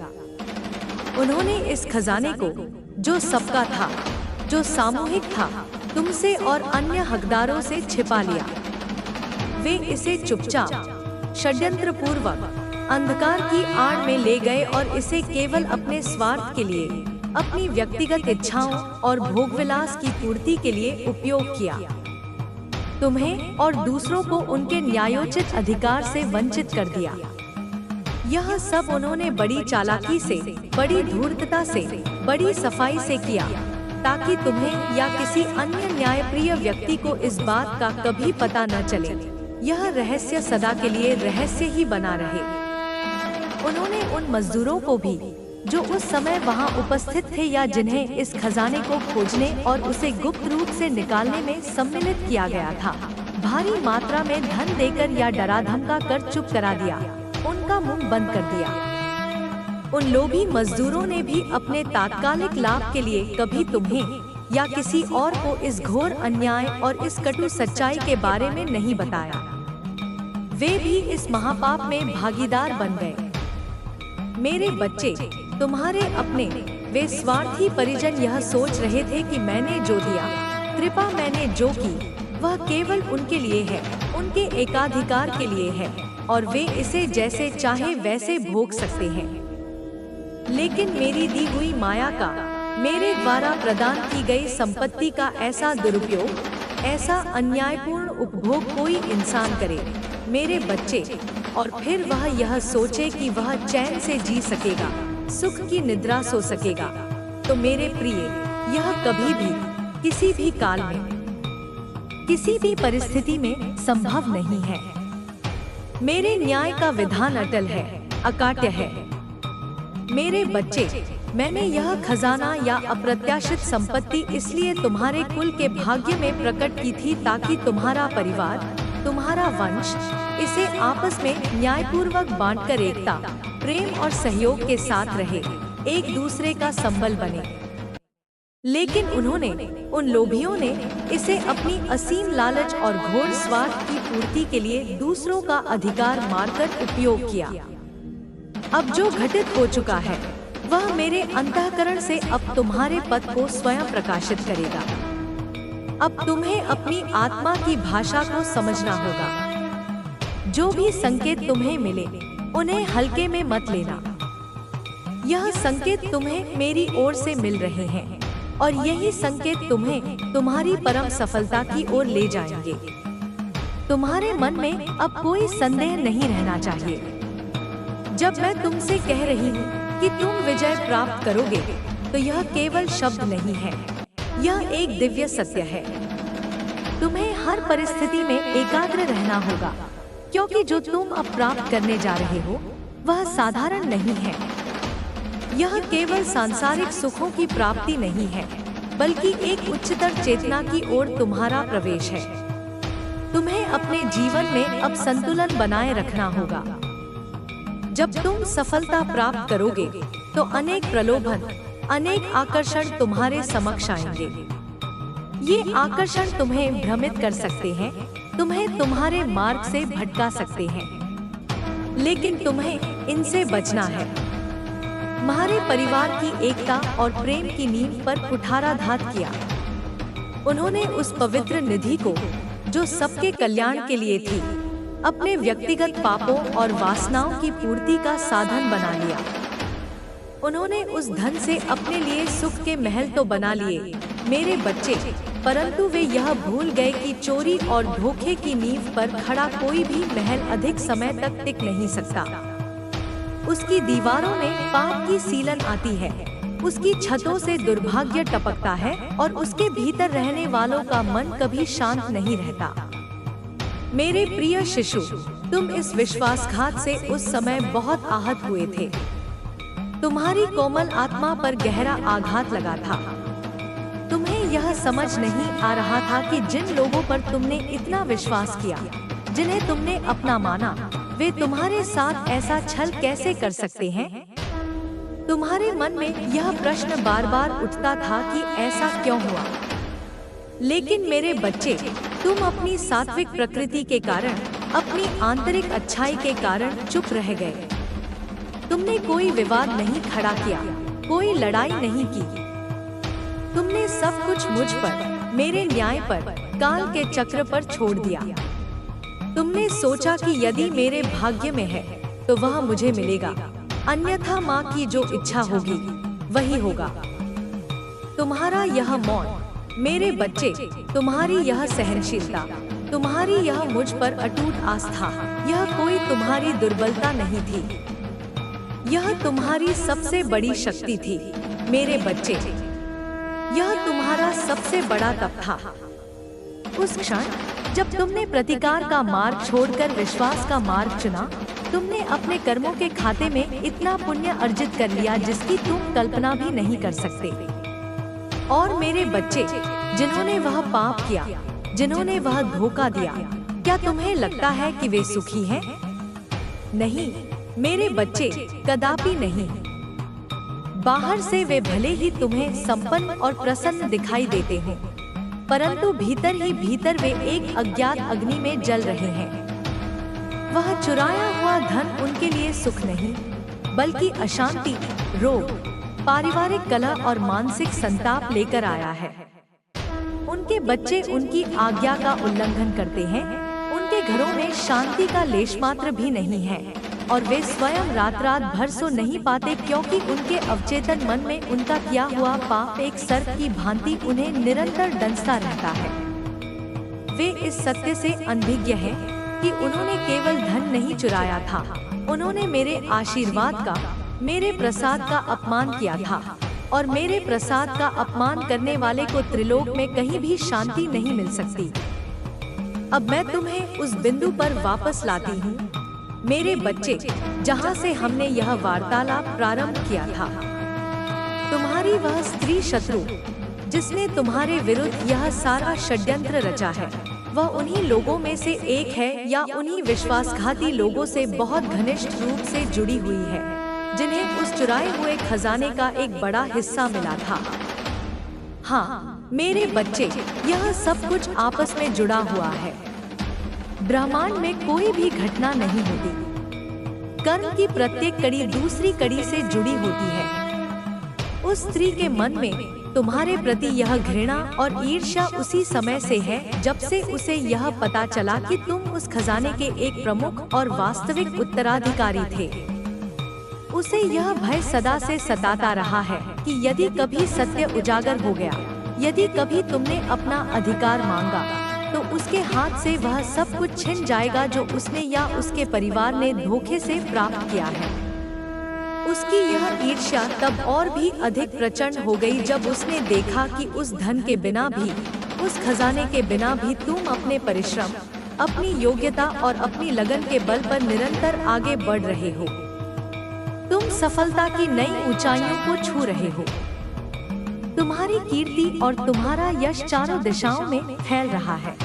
उन्होंने इस खजाने को, जो सबका था, जो सामूहिक था, तुमसे और अन्य हकदारों से छिपा लिया। वे इसे चुपचाप, षड्यंत्र पूर्वक, अंधकार की आड़ में ले गए और इसे केवल अपने स्वार्थ के लिए, अपनी व्यक्तिगत इच्छाओं और भोगविलास की पूर्ति के लिए उपयोग किया। तुम्हें और दूसरों को उनके न्यायोचित अधिकार से वंचित कर दिया। यह सब उन्होंने बड़ी चालाकी से, बड़ी धूर्तता से, बड़ी सफाई से किया, ताकि तुम्हें या किसी अन्य न्यायप्रिय व्यक्ति को इस बात का कभी पता न चले। यह रहस्य सदा के लिए रहस्य ही बना रहे। उन्होंने उन मजदूरों को भी, जो उस समय वहां उपस्थित थे या जिन्हें इस खजाने को खोजने और उसे गुप्त रूप से निकालने में सम्मिलित किया गया था, भारी मात्रा में धन देकर या डरा धमका कर चुप करा दिया, उनका मुंह बंद कर दिया। उन लोभी मजदूरों ने भी अपने तात्कालिक लाभ के लिए कभी तुम्हें या किसी और को इस घोर अन्याय और इस कटु सच्चाई के बारे में नहीं बताया। वे भी इस महापाप में भागीदार बन गए। मेरे बच्चे, तुम्हारे अपने वे स्वार्थी परिजन यह सोच रहे थे कि मैंने जो दिया, कृपा मैंने जो की वह केवल उनके लिए है, उनके एकाधिकार के लिए है और वे इसे जैसे चाहे वैसे भोग सकते हैं। लेकिन मेरी दी हुई माया का, मेरे द्वारा प्रदान की गई संपत्ति का ऐसा दुरुपयोग, ऐसा अन्यायपूर्ण उपभोग कोई इंसान करे, मेरे बच्चे, और फिर वह यह सोचे कि वह चैन से जी सकेगा, सुख की निद्रा सो सकेगा, तो मेरे प्रिय, यह कभी भी, किसी भी काल में, किसी भी परिस्थिति में संभव नहीं है। मेरे न्याय का विधान अटल है, अकाट्य है। मेरे बच्चे, मैंने यह खजाना या अप्रत्याशित संपत्ति इसलिए तुम्हारे कुल के भाग्य में प्रकट की थी ताकि तुम्हारा परिवार, तुम्हारा वंश इसे आपस में न्यायपूर्वक बांटकर एकता, प्रेम और सहयोग के साथ रहे, एक दूसरे का संबल बने। लेकिन उन्होंने, उन लोभियों ने इसे अपनी असीम लालच और घोर स्वार्थ की पूर्ति के लिए दूसरों का अधिकार मारकर उपयोग किया। अब जो घटित हो चुका है वह मेरे अंतःकरण से अब तुम्हारे पथ को स्वयं प्रकाशित करेगा। अब तुम्हें अपनी आत्मा की भाषा को समझना होगा। जो भी संकेत तुम्हें मिले उन्हें हल्के में मत लेना। यह संकेत तुम्हें मेरी ओर से मिल रहे हैं और यही संकेत तुम्हें तुम्हारी परम सफलता की ओर ले जाएंगे। तुम्हारे मन में अब कोई संदेह नहीं रहना चाहिए। जब मैं तुमसे कह रही हूँ कि तुम विजय प्राप्त करोगे, तो यह केवल शब्द नहीं है, यह एक दिव्य सत्य है। तुम्हें हर परिस्थिति में एकाग्र रहना होगा, क्योंकि जो तुम अब प्राप्त करने जा रहे हो वह साधारण नहीं है। यह केवल सांसारिक सुखों की प्राप्ति नहीं है, बल्कि एक उच्चतर चेतना की ओर तुम्हारा प्रवेश है। तुम्हें अपने जीवन में अब संतुलन बनाए रखना होगा। जब तुम सफलता प्राप्त करोगे, तो अनेक प्रलोभन, अनेक आकर्षण तुम्हारे समक्ष आएंगे। ये आकर्षण तुम्हें भ्रमित कर सकते हैं, तुम्हें तुम्हारे मार्ग से भटका सकते हैं, लेकिन तुम्हें इनसे बचना है। तुम्हारे परिवार की एकता और प्रेम की नींव पर कुठाराघात किया। उन्होंने उस पवित्र निधि को, जो सबके कल्याण के लिए थी, अपने व्यक्तिगत पापों और वासनाओं की पूर्ति का साधन बना लिया। उन्होंने उस धन से अपने लिए सुख के महल तो बना लिए, मेरे बच्चे, परंतु वे यह भूल गए कि चोरी और धोखे की नींव पर खड़ा कोई भी महल अधिक समय तक टिक नहीं सकता। उसकी दीवारों में पाप की सीलन आती है, उसकी छतों से दुर्भाग्य टपकता है और उसके भीतर रहने वालों का मन कभी शांत नहीं रहता। मेरे प्रिय शिशु, तुम इस विश्वासघात से उस समय बहुत आहत हुए थे। तुम्हारी कोमल आत्मा पर गहरा आघात लगा था। तुम्हें यह समझ नहीं आ रहा था कि जिन लोगों पर तुमने इतना विश्वास किया, जिन्हें तुमने अपना माना, वे तुम्हारे साथ ऐसा छल कैसे कर सकते हैं। तुम्हारे मन में यह प्रश्न बार बार उठता था कि ऐसा क्यों हुआ। लेकिन मेरे बच्चे, तुम अपनी सात्विक प्रकृति के कारण, अपनी आंतरिक अच्छाई के कारण चुप रह गए। तुमने कोई विवाद नहीं खड़ा किया, कोई लड़ाई नहीं की। तुमने सब कुछ मुझ पर, मेरे न्याय पर, काल के चक्र पर छोड़ दिया। तुमने सोचा कि यदि मेरे भाग्य में है तो वह मुझे मिलेगा, अन्यथा माँ की जो इच्छा होगी वही होगा। तुम्हारा यह मौन, मेरे बच्चे, तुम्हारी यह सहनशीलता, तुम्हारी यह मुझ पर अटूट आस्था, यह कोई तुम्हारी दुर्बलता नहीं थी, यह तुम्हारी सबसे बड़ी शक्ति थी। मेरे बच्चे, यह तुम्हारा सबसे बड़ा तप था। उस क्षण जब तुमने प्रतिकार का मार्ग छोड़कर विश्वास का मार्ग चुना, तुमने अपने कर्मों के खाते में इतना पुण्य अर्जित कर लिया जिसकी तुम कल्पना भी नहीं कर सकते। और मेरे बच्चे, जिन्होंने वह पाप किया, जिन्होंने वह धोखा दिया, क्या तुम्हें लगता है कि वे सुखी हैं? नहीं मेरे बच्चे, कदापि नहीं। बाहर से वे भले ही तुम्हें संपन्न और प्रसन्न दिखाई देते हों, परंतु भीतर ही भीतर वे एक अज्ञात अग्नि में जल रहे हैं। वह चुराया हुआ धन उनके लिए सुख नहीं, बल्कि अशांति, रोग, पारिवारिक कलह और मानसिक संताप लेकर आया है। उन उनके बच्चे उनकी आज्ञा का उल्लंघन करते हैं, उनके घरों में शांति का लेश मात्र भी नहीं है, और वे स्वयं रात रात भर सो नहीं पाते, क्योंकि उनके अवचेतन मन में उनका किया हुआ पाप एक सर्प की भांति उन्हें निरंतर डंसता रहता है। वे इस सत्य से अनभिज्ञ हैं कि उन्होंने केवल धन नहीं चुराया था, उन्होंने मेरे आशीर्वाद का, मेरे प्रसाद का अपमान किया था, और मेरे प्रसाद का अपमान करने वाले को त्रिलोक में कहीं भी शांति नहीं मिल सकती। अब मैं तुम्हें उस बिंदु पर वापस लाती हूँ, मेरे बच्चे, जहाँ से हमने यह वार्तालाप प्रारंभ किया था। तुम्हारी वह स्त्री शत्रु जिसने तुम्हारे विरुद्ध यह सारा षड्यंत्र रचा है, वह उन्हीं लोगों में से एक है या उन्हीं विश्वासघाती लोगों से बहुत घनिष्ठ रूप से जुड़ी हुई है, जिन्हें उस चुराए हुए खजाने का एक बड़ा हिस्सा मिला था। हाँ मेरे बच्चे, यह सब कुछ आपस में जुड़ा हुआ है। ब्रह्मांड में कोई भी घटना नहीं होती, कर्म की प्रत्येक कड़ी दूसरी कड़ी से जुड़ी होती है। उस स्त्री के मन में तुम्हारे प्रति यह घृणा और ईर्ष्या उसी समय से है जब से उसे यह पता चला कि तुम उस खजाने के एक प्रमुख और वास्तविक उत्तराधिकारी थे। उसे यह भय सदा से सताता रहा है कि यदि कभी सत्य उजागर हो गया, यदि कभी तुमने अपना अधिकार मांगा, तो उसके हाथ से वह सब कुछ छिन जाएगा जो उसने या उसके परिवार ने धोखे से प्राप्त किया है। उसकी यह ईर्ष्या तब और भी अधिक प्रचंड हो गई जब उसने देखा कि उस धन के बिना भी, उस खजाने के बिना भी तुम अपने परिश्रम, अपनी योग्यता और अपनी लगन के बल पर निरंतर आगे बढ़ रहे हो। तुम सफलता की नई ऊंचाइयों को छू रहे हो। तुम्हारी कीर्ति और तुम्हारा यश चारों दिशाओं में फैल रहा है।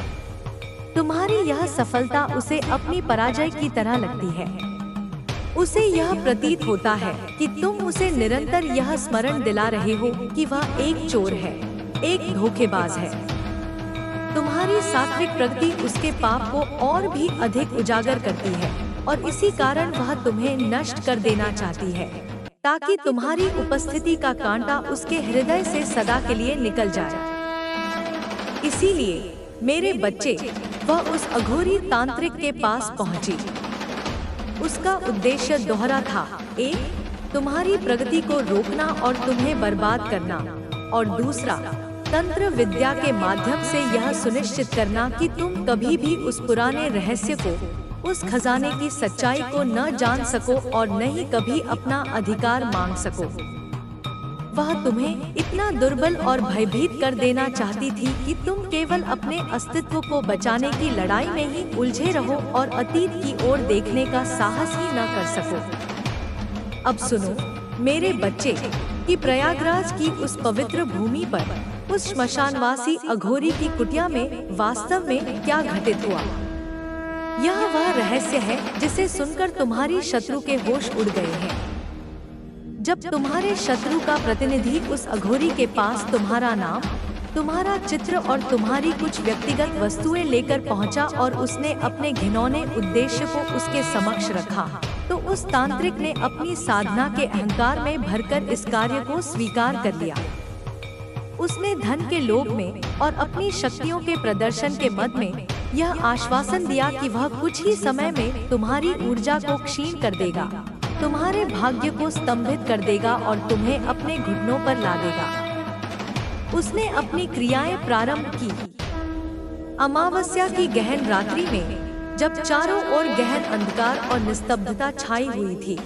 तुम्हारी यह सफलता उसे अपनी पराजय की तरह लगती है। उसे यह प्रतीत होता है कि तुम उसे निरंतर यह स्मरण दिला रहे हो कि वह एक चोर है, एक धोखेबाज है। तुम्हारी सात्विक प्रगति उसके पाप को और भी अधिक उजागर करती है, और इसी कारण वह तुम्हें नष्ट कर देना चाहती है, ताकि तुम्हारी उपस्थिति का कांटा उसके हृदय से सदा के लिए निकल जाए। इसीलिए मेरे बच्चे, वह उस अघोरी तांत्रिक के पास पहुंची। उसका उद्देश्य दोहरा था, एक, तुम्हारी प्रगति को रोकना और तुम्हें बर्बाद करना, और दूसरा, तंत्र विद्या के माध्यम से यह सुनिश्चित करना कि तुम कभी भी उस पुराने रहस्य को, उस खजाने की सच्चाई को न जान सको और न ही कभी अपना अधिकार मांग सको। वह तुम्हें इतना दुर्बल और भयभीत कर देना चाहती थी कि तुम केवल अपने अस्तित्व को बचाने की लड़ाई में ही उलझे रहो और अतीत की ओर देखने का साहस ही न कर सको। अब सुनो मेरे बच्चे, कि प्रयागराज की उस पवित्र भूमि पर, उस श्मशानवासी अघोरी की कुटिया में वास्तव में क्या घटित हुआ। यह वह रहस्य है जिसे सुनकर तुम्हारी शत्रु के होश उड़ गए हैं। जब तुम्हारे शत्रु का प्रतिनिधि उस अघोरी के पास तुम्हारा नाम, तुम्हारा चित्र और तुम्हारी कुछ व्यक्तिगत वस्तुएं लेकर पहुंचा और उसने अपने घिनौने उद्देश्य को उसके समक्ष रखा, तो उस तांत्रिक ने अपनी साधना के अहंकार में भरकर इस कार्य को स्वीकार कर लिया। उसने धन के लोभ में और अपनी शक्तियों के प्रदर्शन के मद में यह आश्वासन दिया कि वह कुछ ही समय में तुम्हारी ऊर्जा को क्षीण कर देगा, तुम्हारे भाग्य को स्तंभित कर देगा और तुम्हें अपने घुटनों पर ला देगा। उसने अपनी क्रियाएं प्रारंभ की। अमावस्या की गहन रात्रि में, जब चारों ओर गहन अंधकार और निस्तब्धता छाई हुई थी,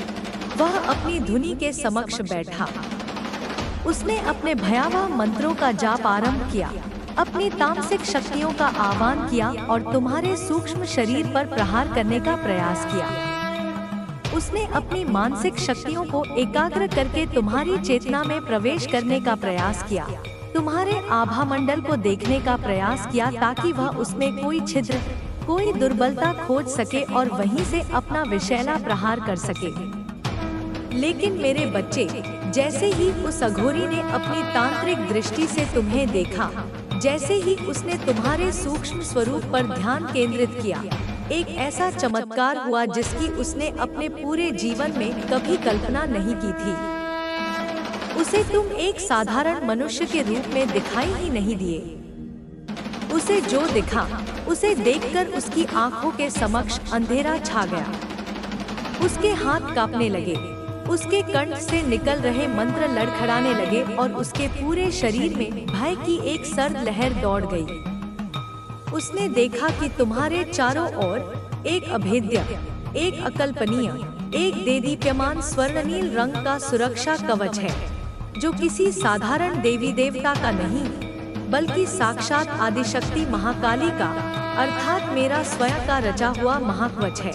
वह अपनी धुनी के समक्ष बैठा। उसने अपने भयावह मंत्रों का जाप आरंभ किया, अपनी तामसिक शक्तियों का आह्वान किया और तुम्हारे सूक्ष्म शरीर पर प्रहार करने का प्रयास किया। उसने अपनी मानसिक शक्तियों को एकाग्र करके तुम्हारी चेतना में प्रवेश करने का प्रयास किया, तुम्हारे आभा मंडल को देखने का प्रयास किया, ताकि वह उसमें कोई छिद्र, कोई दुर्बलता खोज सके और वहीं से अपना विषैला प्रहार कर सके। लेकिन मेरे बच्चे, जैसे ही उस अघोरी ने अपनी तांत्रिक दृष्टि से तुम्हें देखा, जैसे ही उसने तुम्हारे सूक्ष्म स्वरूप पर ध्यान केंद्रित किया, एक ऐसा चमत्कार हुआ जिसकी उसने अपने पूरे जीवन में कभी कल्पना नहीं की थी। उसे तुम एक साधारण मनुष्य के रूप में दिखाई ही नहीं दिए। उसे जो दिखा उसे देखकर उसकी आंखों के समक्ष अंधेरा छा गया। उसके हाथ कांपने लगे, उसके कंठ से निकल रहे मंत्र लड़खड़ाने लगे और उसके पूरे शरीर में भय की एक सर्द लहर दौड़ गई। उसने देखा कि तुम्हारे चारों ओर एक अभेद्य, एक अकल्पनीय, एक देदीप्यमान स्वर्णनील रंग का सुरक्षा कवच है, जो किसी साधारण देवी देवता का नहीं, बल्कि साक्षात आदिशक्ति महाकाली का, अर्थात मेरा स्वयं का रचा हुआ महाकवच है।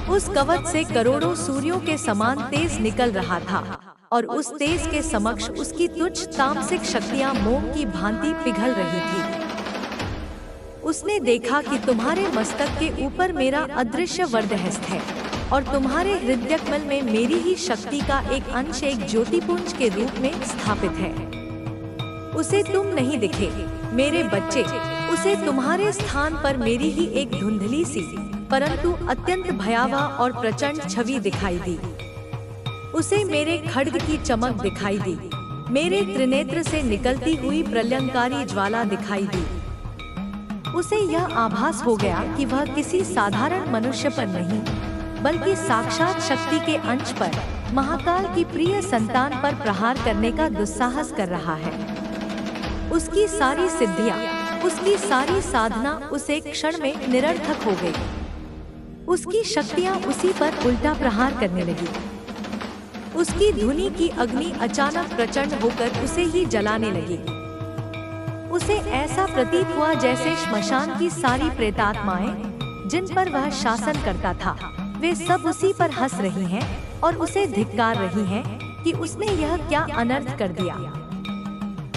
उस कवच से करोड़ों सूर्यों के समान तेज निकल रहा था और उस तेज के समक्ष उसकी तुच्छ तामसिक शक्तियां मोम की भांति पिघल रही थी। उसने देखा कि तुम्हारे मस्तक के ऊपर मेरा अदृश्य वरदहस्त है और तुम्हारे हृदयकमल में मेरी ही शक्ति का एक अंश एक ज्योतिपुंज के रूप में स्थापित है। उसे तुम नहीं दिखे मेरे बच्चे, उसे तुम्हारे स्थान पर मेरी ही एक धुंधली सी परंतु अत्यंत भयावह और प्रचंड छवि दिखाई दी। उसे मेरे खड्ग की चमक दिखाई दी, मेरे त्रिनेत्र से निकलती हुई प्रलयंकारी ज्वाला दिखाई दी। उसे यह आभास हो गया कि वह किसी साधारण मनुष्य पर नहीं, बल्कि साक्षात शक्ति के अंश पर, महाकाल की प्रिय संतान पर प्रहार करने का दुस्साहस कर रहा है। उसकी सारी सिद्धियां, उसकी सारी साधना उस एक क्षण में निरर्थक हो गई। उसकी शक्तियां उसी पर उल्टा प्रहार करने लगी। उसकी धुनी की अग्नि अचानक प्रचंड होकर उसे ही जलाने लगी। उसे ऐसा प्रतीत हुआ जैसे श्मशान की सारी प्रेतात्माएं, जिन पर वह शासन करता था, वे सब उसी पर हंस रही हैं और उसे धिक्कार रही हैं कि उसने यह क्या अनर्थ कर दिया।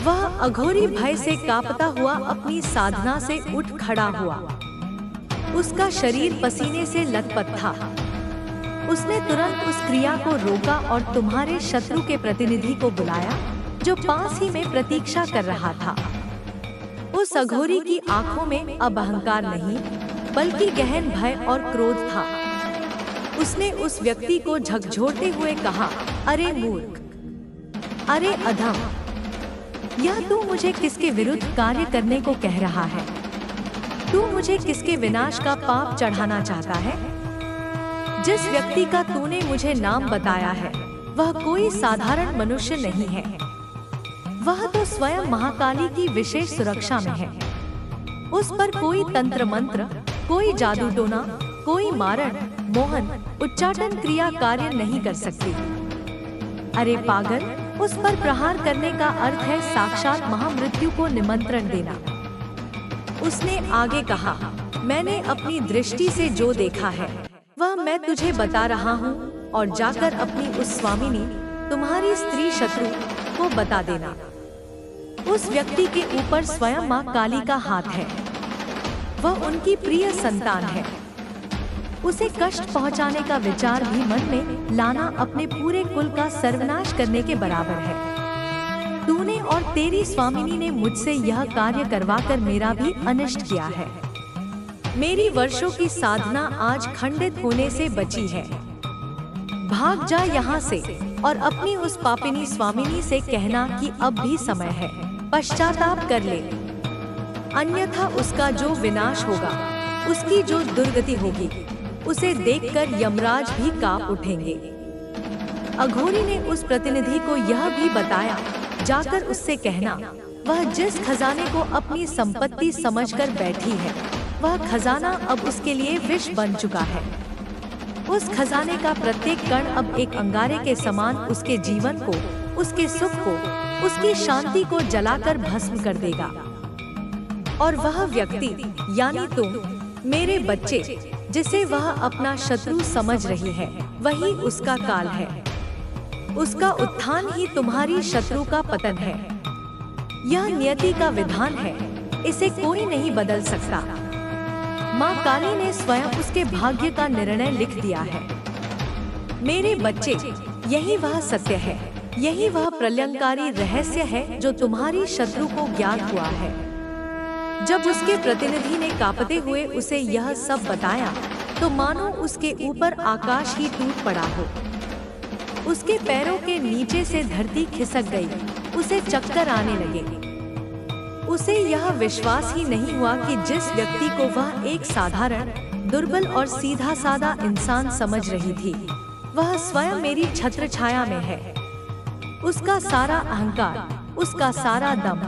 वह अघोरी भय से कांपता हुआ अपनी साधना से उठ खड़ा हुआ। उसका शरीर पसीने से लथपथ था। उसने तुरंत उस क्रिया को रोका और तुम्हारे शत्रु के प्रतिनिधि को बुलाया, जो पास ही में प्रतीक्षा कर रहा था। उस अघोरी की आंखों में अब अहंकार नहीं, बल्कि गहन भय और क्रोध था। उसने उस व्यक्ति को झकझोरते हुए कहा, अरे मूर्ख, अरे अधम, यह तू मुझे किसके विरुद्ध कार्य करने को कह रहा है? तू मुझे किसके विनाश का पाप चढ़ाना चाहता है? जिस व्यक्ति का तूने मुझे नाम बताया है, वह कोई साधारण मनुष्य नहीं है। वह तो स्वयं महाकाली की विशेष सुरक्षा में है। उस पर कोई तंत्र मंत्र, कोई जादू टोना, कोई मारण, मोहन, उच्चाटन क्रिया कार्य नहीं कर सकती। अरे पागल, उस पर प्रहार करने का अर्थ है साक्षात महामृत्यु को निमंत्रण देना। उसने आगे कहा, मैंने अपनी दृष्टि से जो देखा है वह मैं तुझे बता रहा हूँ, और जाकर अपनी उस स्वामिनी, तुम्हारी स्त्री शत्रु को बता देना। उस व्यक्ति के ऊपर स्वयं माँ काली का हाथ है। वह उनकी प्रिय संतान है। उसे कष्ट पहुंचाने का विचार भी मन में लाना अपने पूरे कुल का सर्वनाश करने के बराबर है। तूने और तेरी स्वामिनी ने मुझसे यह कार्य करवाकर मेरा भी अनिष्ट किया है। मेरी वर्षों की साधना आज खंडित होने से बची है। भाग जा यहाँ से और अपनी उस पापिनी स्वामिनी से कहना कि अब भी समय है, पश्चाताप कर ले, अन्यथा उसका जो विनाश होगा, उसकी जो दुर्गति होगी, उसे देखकर यमराज भी कांप उठेंगे। अघोरी ने उस प्रतिनिधि को यह भी बताया, जाकर उससे कहना, वह जिस खजाने को अपनी संपत्ति समझकर बैठी है, वह खजाना अब उसके लिए विष बन चुका है। उस खजाने का प्रत्येक कण अब एक अंगारे के समान उसके जीवन को, उसके सुख को, उसकी शांति को जलाकर भस्म कर देगा। और वह व्यक्ति, यानी तुम, मेरे बच्चे, जिसे वह अपना शत्रु समझ रही है, वही उसका काल है। उसका उत्थान ही तुम्हारी शत्रु का पतन है। यह नियति का विधान है, इसे कोई नहीं बदल सकता। माँ काली ने स्वयं उसके भाग्य का निर्णय लिख दिया है। मेरे बच्चे, यही वह सत्य है, यही वह प्रलयंकारी रहस्य है जो तुम्हारी शत्रु को ज्ञात हुआ है। जब उसके प्रतिनिधि ने कांपते हुए उसे यह सब बताया, तो मानो उसके ऊपर आकाश ही टूट पड़ा हो। उसके पैरों के नीचे से धरती खिसक गई, उसे चक्कर आने लगे। उसे यह विश्वास ही नहीं हुआ कि जिस व्यक्ति को वह एक साधारण, दुर्बल और सीधा साधा इंसान समझ रही थी, वह स्वयं मेरी छत्र छाया में है। उसका सारा अहंकार, उसका सारा दम,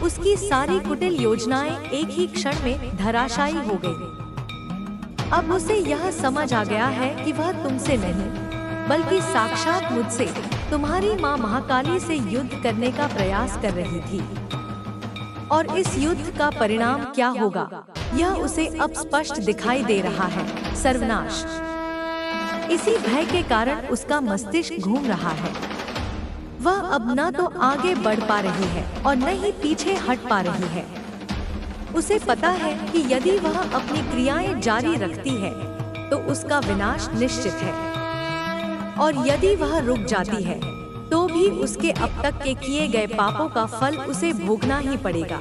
उसकी सारी कुटिल योजनाएं एक ही क्षण में धराशायी हो गई। अब उसे यह समझ आ गया है कि वह तुमसे नहीं, बल्कि साक्षात मुझसे, तुम्हारी माँ महाकाली से युद्ध करने का प्रयास कर रही थी। और इस युद्ध का परिणाम क्या होगा, यह उसे अब स्पष्ट दिखाई दे रहा है, सर्वनाश। इसी भय के कारण उसका मस्तिष्क घूम रहा है। वह अब न तो आगे बढ़ पा रही है और न ही पीछे हट पा रही है। उसे पता है कि यदि वह अपनी क्रियाएं जारी रखती है तो उसका विनाश निश्चित है, और यदि वह रुक जाती है तो भी उसके अब तक के किए गए पापों का फल उसे भोगना ही पड़ेगा।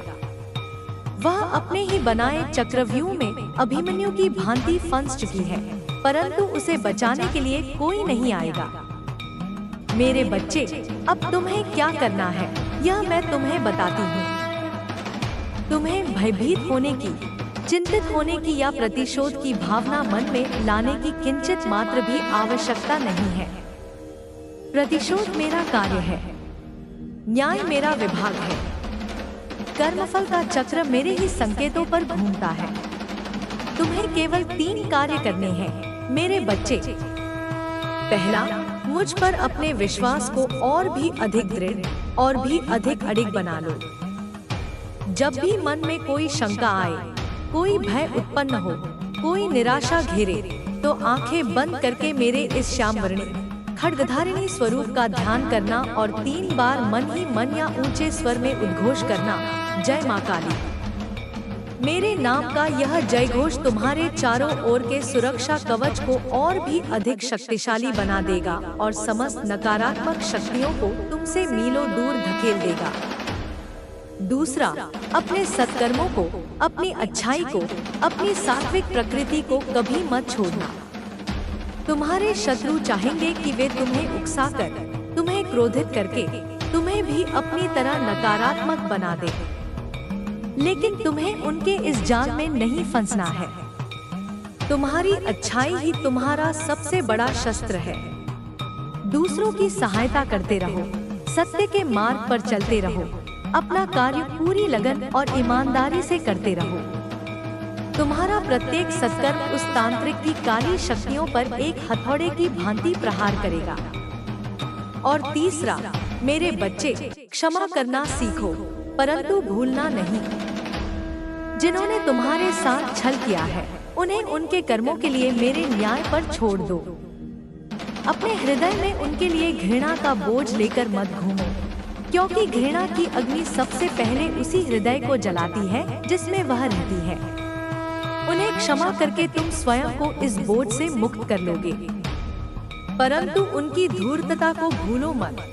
वह अपने ही बनाए चक्रव्यूह में अभिमन्यु की भांति फंस चुकी है, परंतु उसे बचाने के लिए कोई नहीं आएगा। मेरे बच्चे, अब तुम्हें क्या करना है यह मैं तुम्हें बताती हूँ। तुम्हें भयभीत होने की, चिंतित होने की या प्रतिशोध की भावना मन में लाने की किंचित मात्र भी आवश्यकता नहीं है। प्रतिशोध मेरा कार्य है, न्याय मेरा विभाग है, कर्मफल का चक्र मेरे ही संकेतों पर घूमता है। तुम्हें केवल 3 कार्य करने हैं मेरे बच्चे। पहला, मुझ पर अपने विश्वास को और भी अधिक दृढ़ और भी अधिक अडिग बना लो। जब भी मन में कोई शंका आए, कोई भय उत्पन्न हो, कोई निराशा घेरे, तो आंखें बंद करके मेरे इस श्यामवर्णी खड्गधारिणी स्वरूप का ध्यान करना और 3 बार मन ही मन या ऊंचे स्वर में उद्घोष करना, जय मां काली। मेरे नाम का यह जय घोष तुम्हारे चारों ओर के सुरक्षा कवच को और भी अधिक शक्तिशाली बना देगा और समस्त नकारात्मक शक्तियों को तुमसे मीलों दूर धकेल देगा। दूसरा, अपने सत्कर्मों को, अपनी अच्छाई को, अपनी सात्विक प्रकृति को कभी मत छोड़ना। तुम्हारे शत्रु चाहेंगे कि वे तुम्हें उकसाकर, तुम्हें क्रोधित करके, तुम्हें भी अपनी तरह नकारात्मक बना दे, लेकिन तुम्हें उनके इस जाल में नहीं फंसना है। तुम्हारी अच्छाई ही तुम्हारा सबसे बड़ा शस्त्र है। दूसरों की सहायता करते रहो, सत्य के मार्ग पर चलते रहो, अपना कार्य पूरी लगन और ईमानदारी से करते रहो। तुम्हारा प्रत्येक सत्कर्म उस तांत्रिक की काली शक्तियों पर एक हथौड़े की भांति प्रहार करेगा। और तीसरा, मेरे बच्चे, क्षमा करना सीखो, परंतु भूलना नहीं। जिन्होंने तुम्हारे साथ छल किया है, उन्हें उनके कर्मों के लिए मेरे न्याय पर छोड़ दो। अपने हृदय में उनके लिए घृणा का बोझ लेकर मत घूमो, क्योंकि घृणा की अग्नि सबसे पहले उसी हृदय को जलाती है जिसमें वह रहती है। उन्हें क्षमा करके तुम स्वयं को इस बोझ से मुक्त कर लोगे, परंतु उनकी धूर्तता को भूलो मत।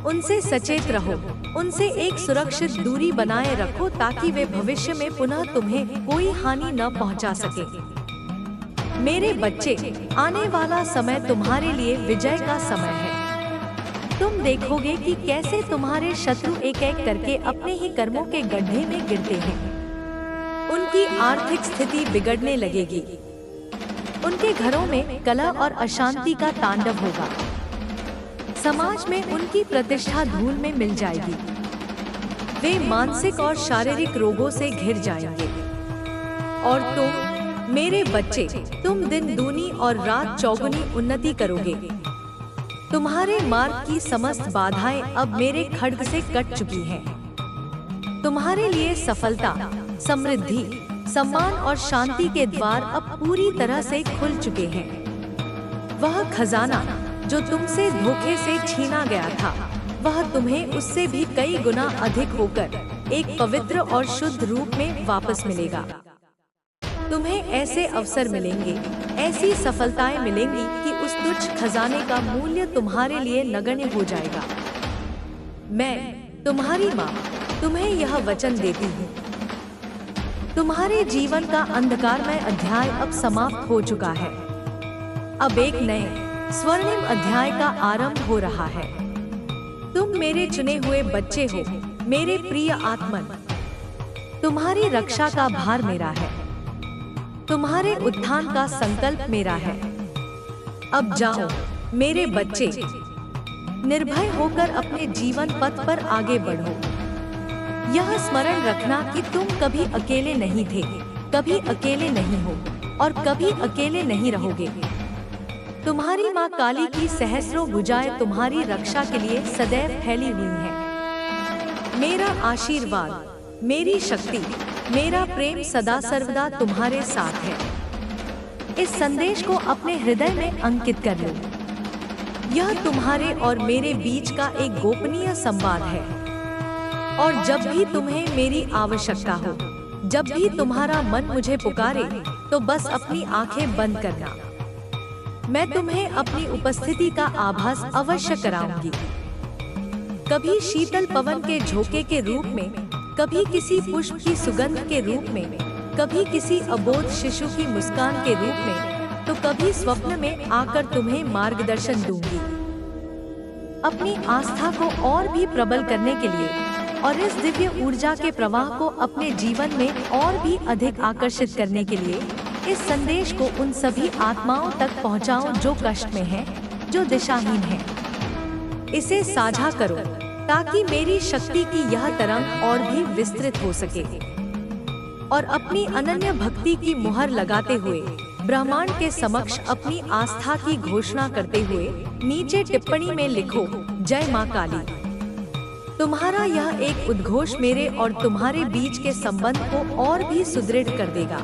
उनसे सचेत रहो, उनसे एक सुरक्षित दूरी बनाए रखो ताकि वे भविष्य में पुनः तुम्हें कोई हानि न पहुंचा सके। मेरे बच्चे, आने वाला समय तुम्हारे लिए विजय का समय है। तुम देखोगे कि कैसे तुम्हारे शत्रु एक एक करके अपने ही कर्मों के गड्ढे में गिरते हैं। उनकी आर्थिक स्थिति बिगड़ने लगेगी, उनके घरों में कलह और अशांति का तांडव होगा, समाज में उनकी प्रतिष्ठा धूल में मिल जाएगी, वे मानसिक और शारीरिक रोगों से घिर जाएंगे। और तुम मेरे बच्चे, तुम दिन दूनी और रात चौगुनी उन्नति करोगे। तुम्हारे मार्ग की समस्त बाधाएं अब मेरे खड्ग से कट चुकी हैं। तुम्हारे लिए सफलता, समृद्धि, सम्मान और शांति के द्वार अब पूरी तरह से खुल चुके हैं। वह खजाना जो तुमसे धोखे से छीना गया था, वह तुम्हें उससे भी कई गुना अधिक होकर एक पवित्र और शुद्ध रूप में वापस मिलेगा। तुम्हें ऐसे अवसर मिलेंगे, ऐसी सफलताएं मिलेंगी कि उस तुच्छ खजाने का मूल्य तुम्हारे लिए नगण्य हो जाएगा। मैं, तुम्हारी माँ, तुम्हें यह वचन देती हूँ। तुम्हारे जीवन का अंधकारमय अध्याय अब समाप्त हो चुका है। अब एक नए स्वर्णिम अध्याय का आरंभ हो रहा है। तुम मेरे चुने हुए बच्चे हो, मेरे प्रिय आत्मन। तुम्हारी रक्षा का भार मेरा है, तुम्हारे उत्थान का संकल्प मेरा है। अब जाओ मेरे बच्चे, निर्भय होकर अपने जीवन पथ पर आगे बढ़ो। यह स्मरण रखना कि तुम कभी अकेले नहीं थे, कभी अकेले नहीं हो और कभी अकेले नहीं रहोगे। तुम्हारी माँ काली की सहस्रों भुजाएं तुम्हारी रक्षा के लिए सदैव फैली हुई हैं। मेरा आशीर्वाद, मेरी शक्ति, मेरा प्रेम सदा सर्वदा तुम्हारे साथ है। इस संदेश को अपने हृदय में अंकित कर लो। यह तुम्हारे और मेरे बीच का एक गोपनीय संवाद है। और जब भी तुम्हें मेरी आवश्यकता हो, जब भी तुम्हारा मन मुझे पुकारे, तो बस अपनी आंखें बंद करना। मैं तुम्हें अपनी उपस्थिति का आभास अवश्य कराऊंगी। कभी शीतल पवन के झोंके के रूप में, कभी किसी पुष्प की सुगंध के रूप में, कभी किसी अबोध शिशु की मुस्कान के रूप में, तो कभी स्वप्न में आकर तुम्हें मार्गदर्शन दूंगी। अपनी आस्था को और भी प्रबल करने के लिए और इस दिव्य ऊर्जा के प्रवाह को अपने जीवन में और भी अधिक आकर्षित करने के लिए इस संदेश को उन सभी आत्माओं तक पहुंचाओ जो कष्ट में हैं, जो दिशाहीन हैं। इसे साझा करो ताकि मेरी शक्ति की यह तरंग और भी विस्तृत हो सके। और अपनी अनन्य भक्ति की मुहर लगाते हुए ब्रह्मांड के समक्ष अपनी आस्था की घोषणा करते हुए नीचे टिप्पणी में लिखो, जय मां काली। तुम्हारा यह एक उद्घोष मेरे और तुम्हारे बीच के संबंध को और भी सुदृढ़ कर देगा।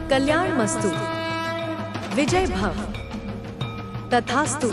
कल्याण मस्तु, विजय भव, तथास्तु।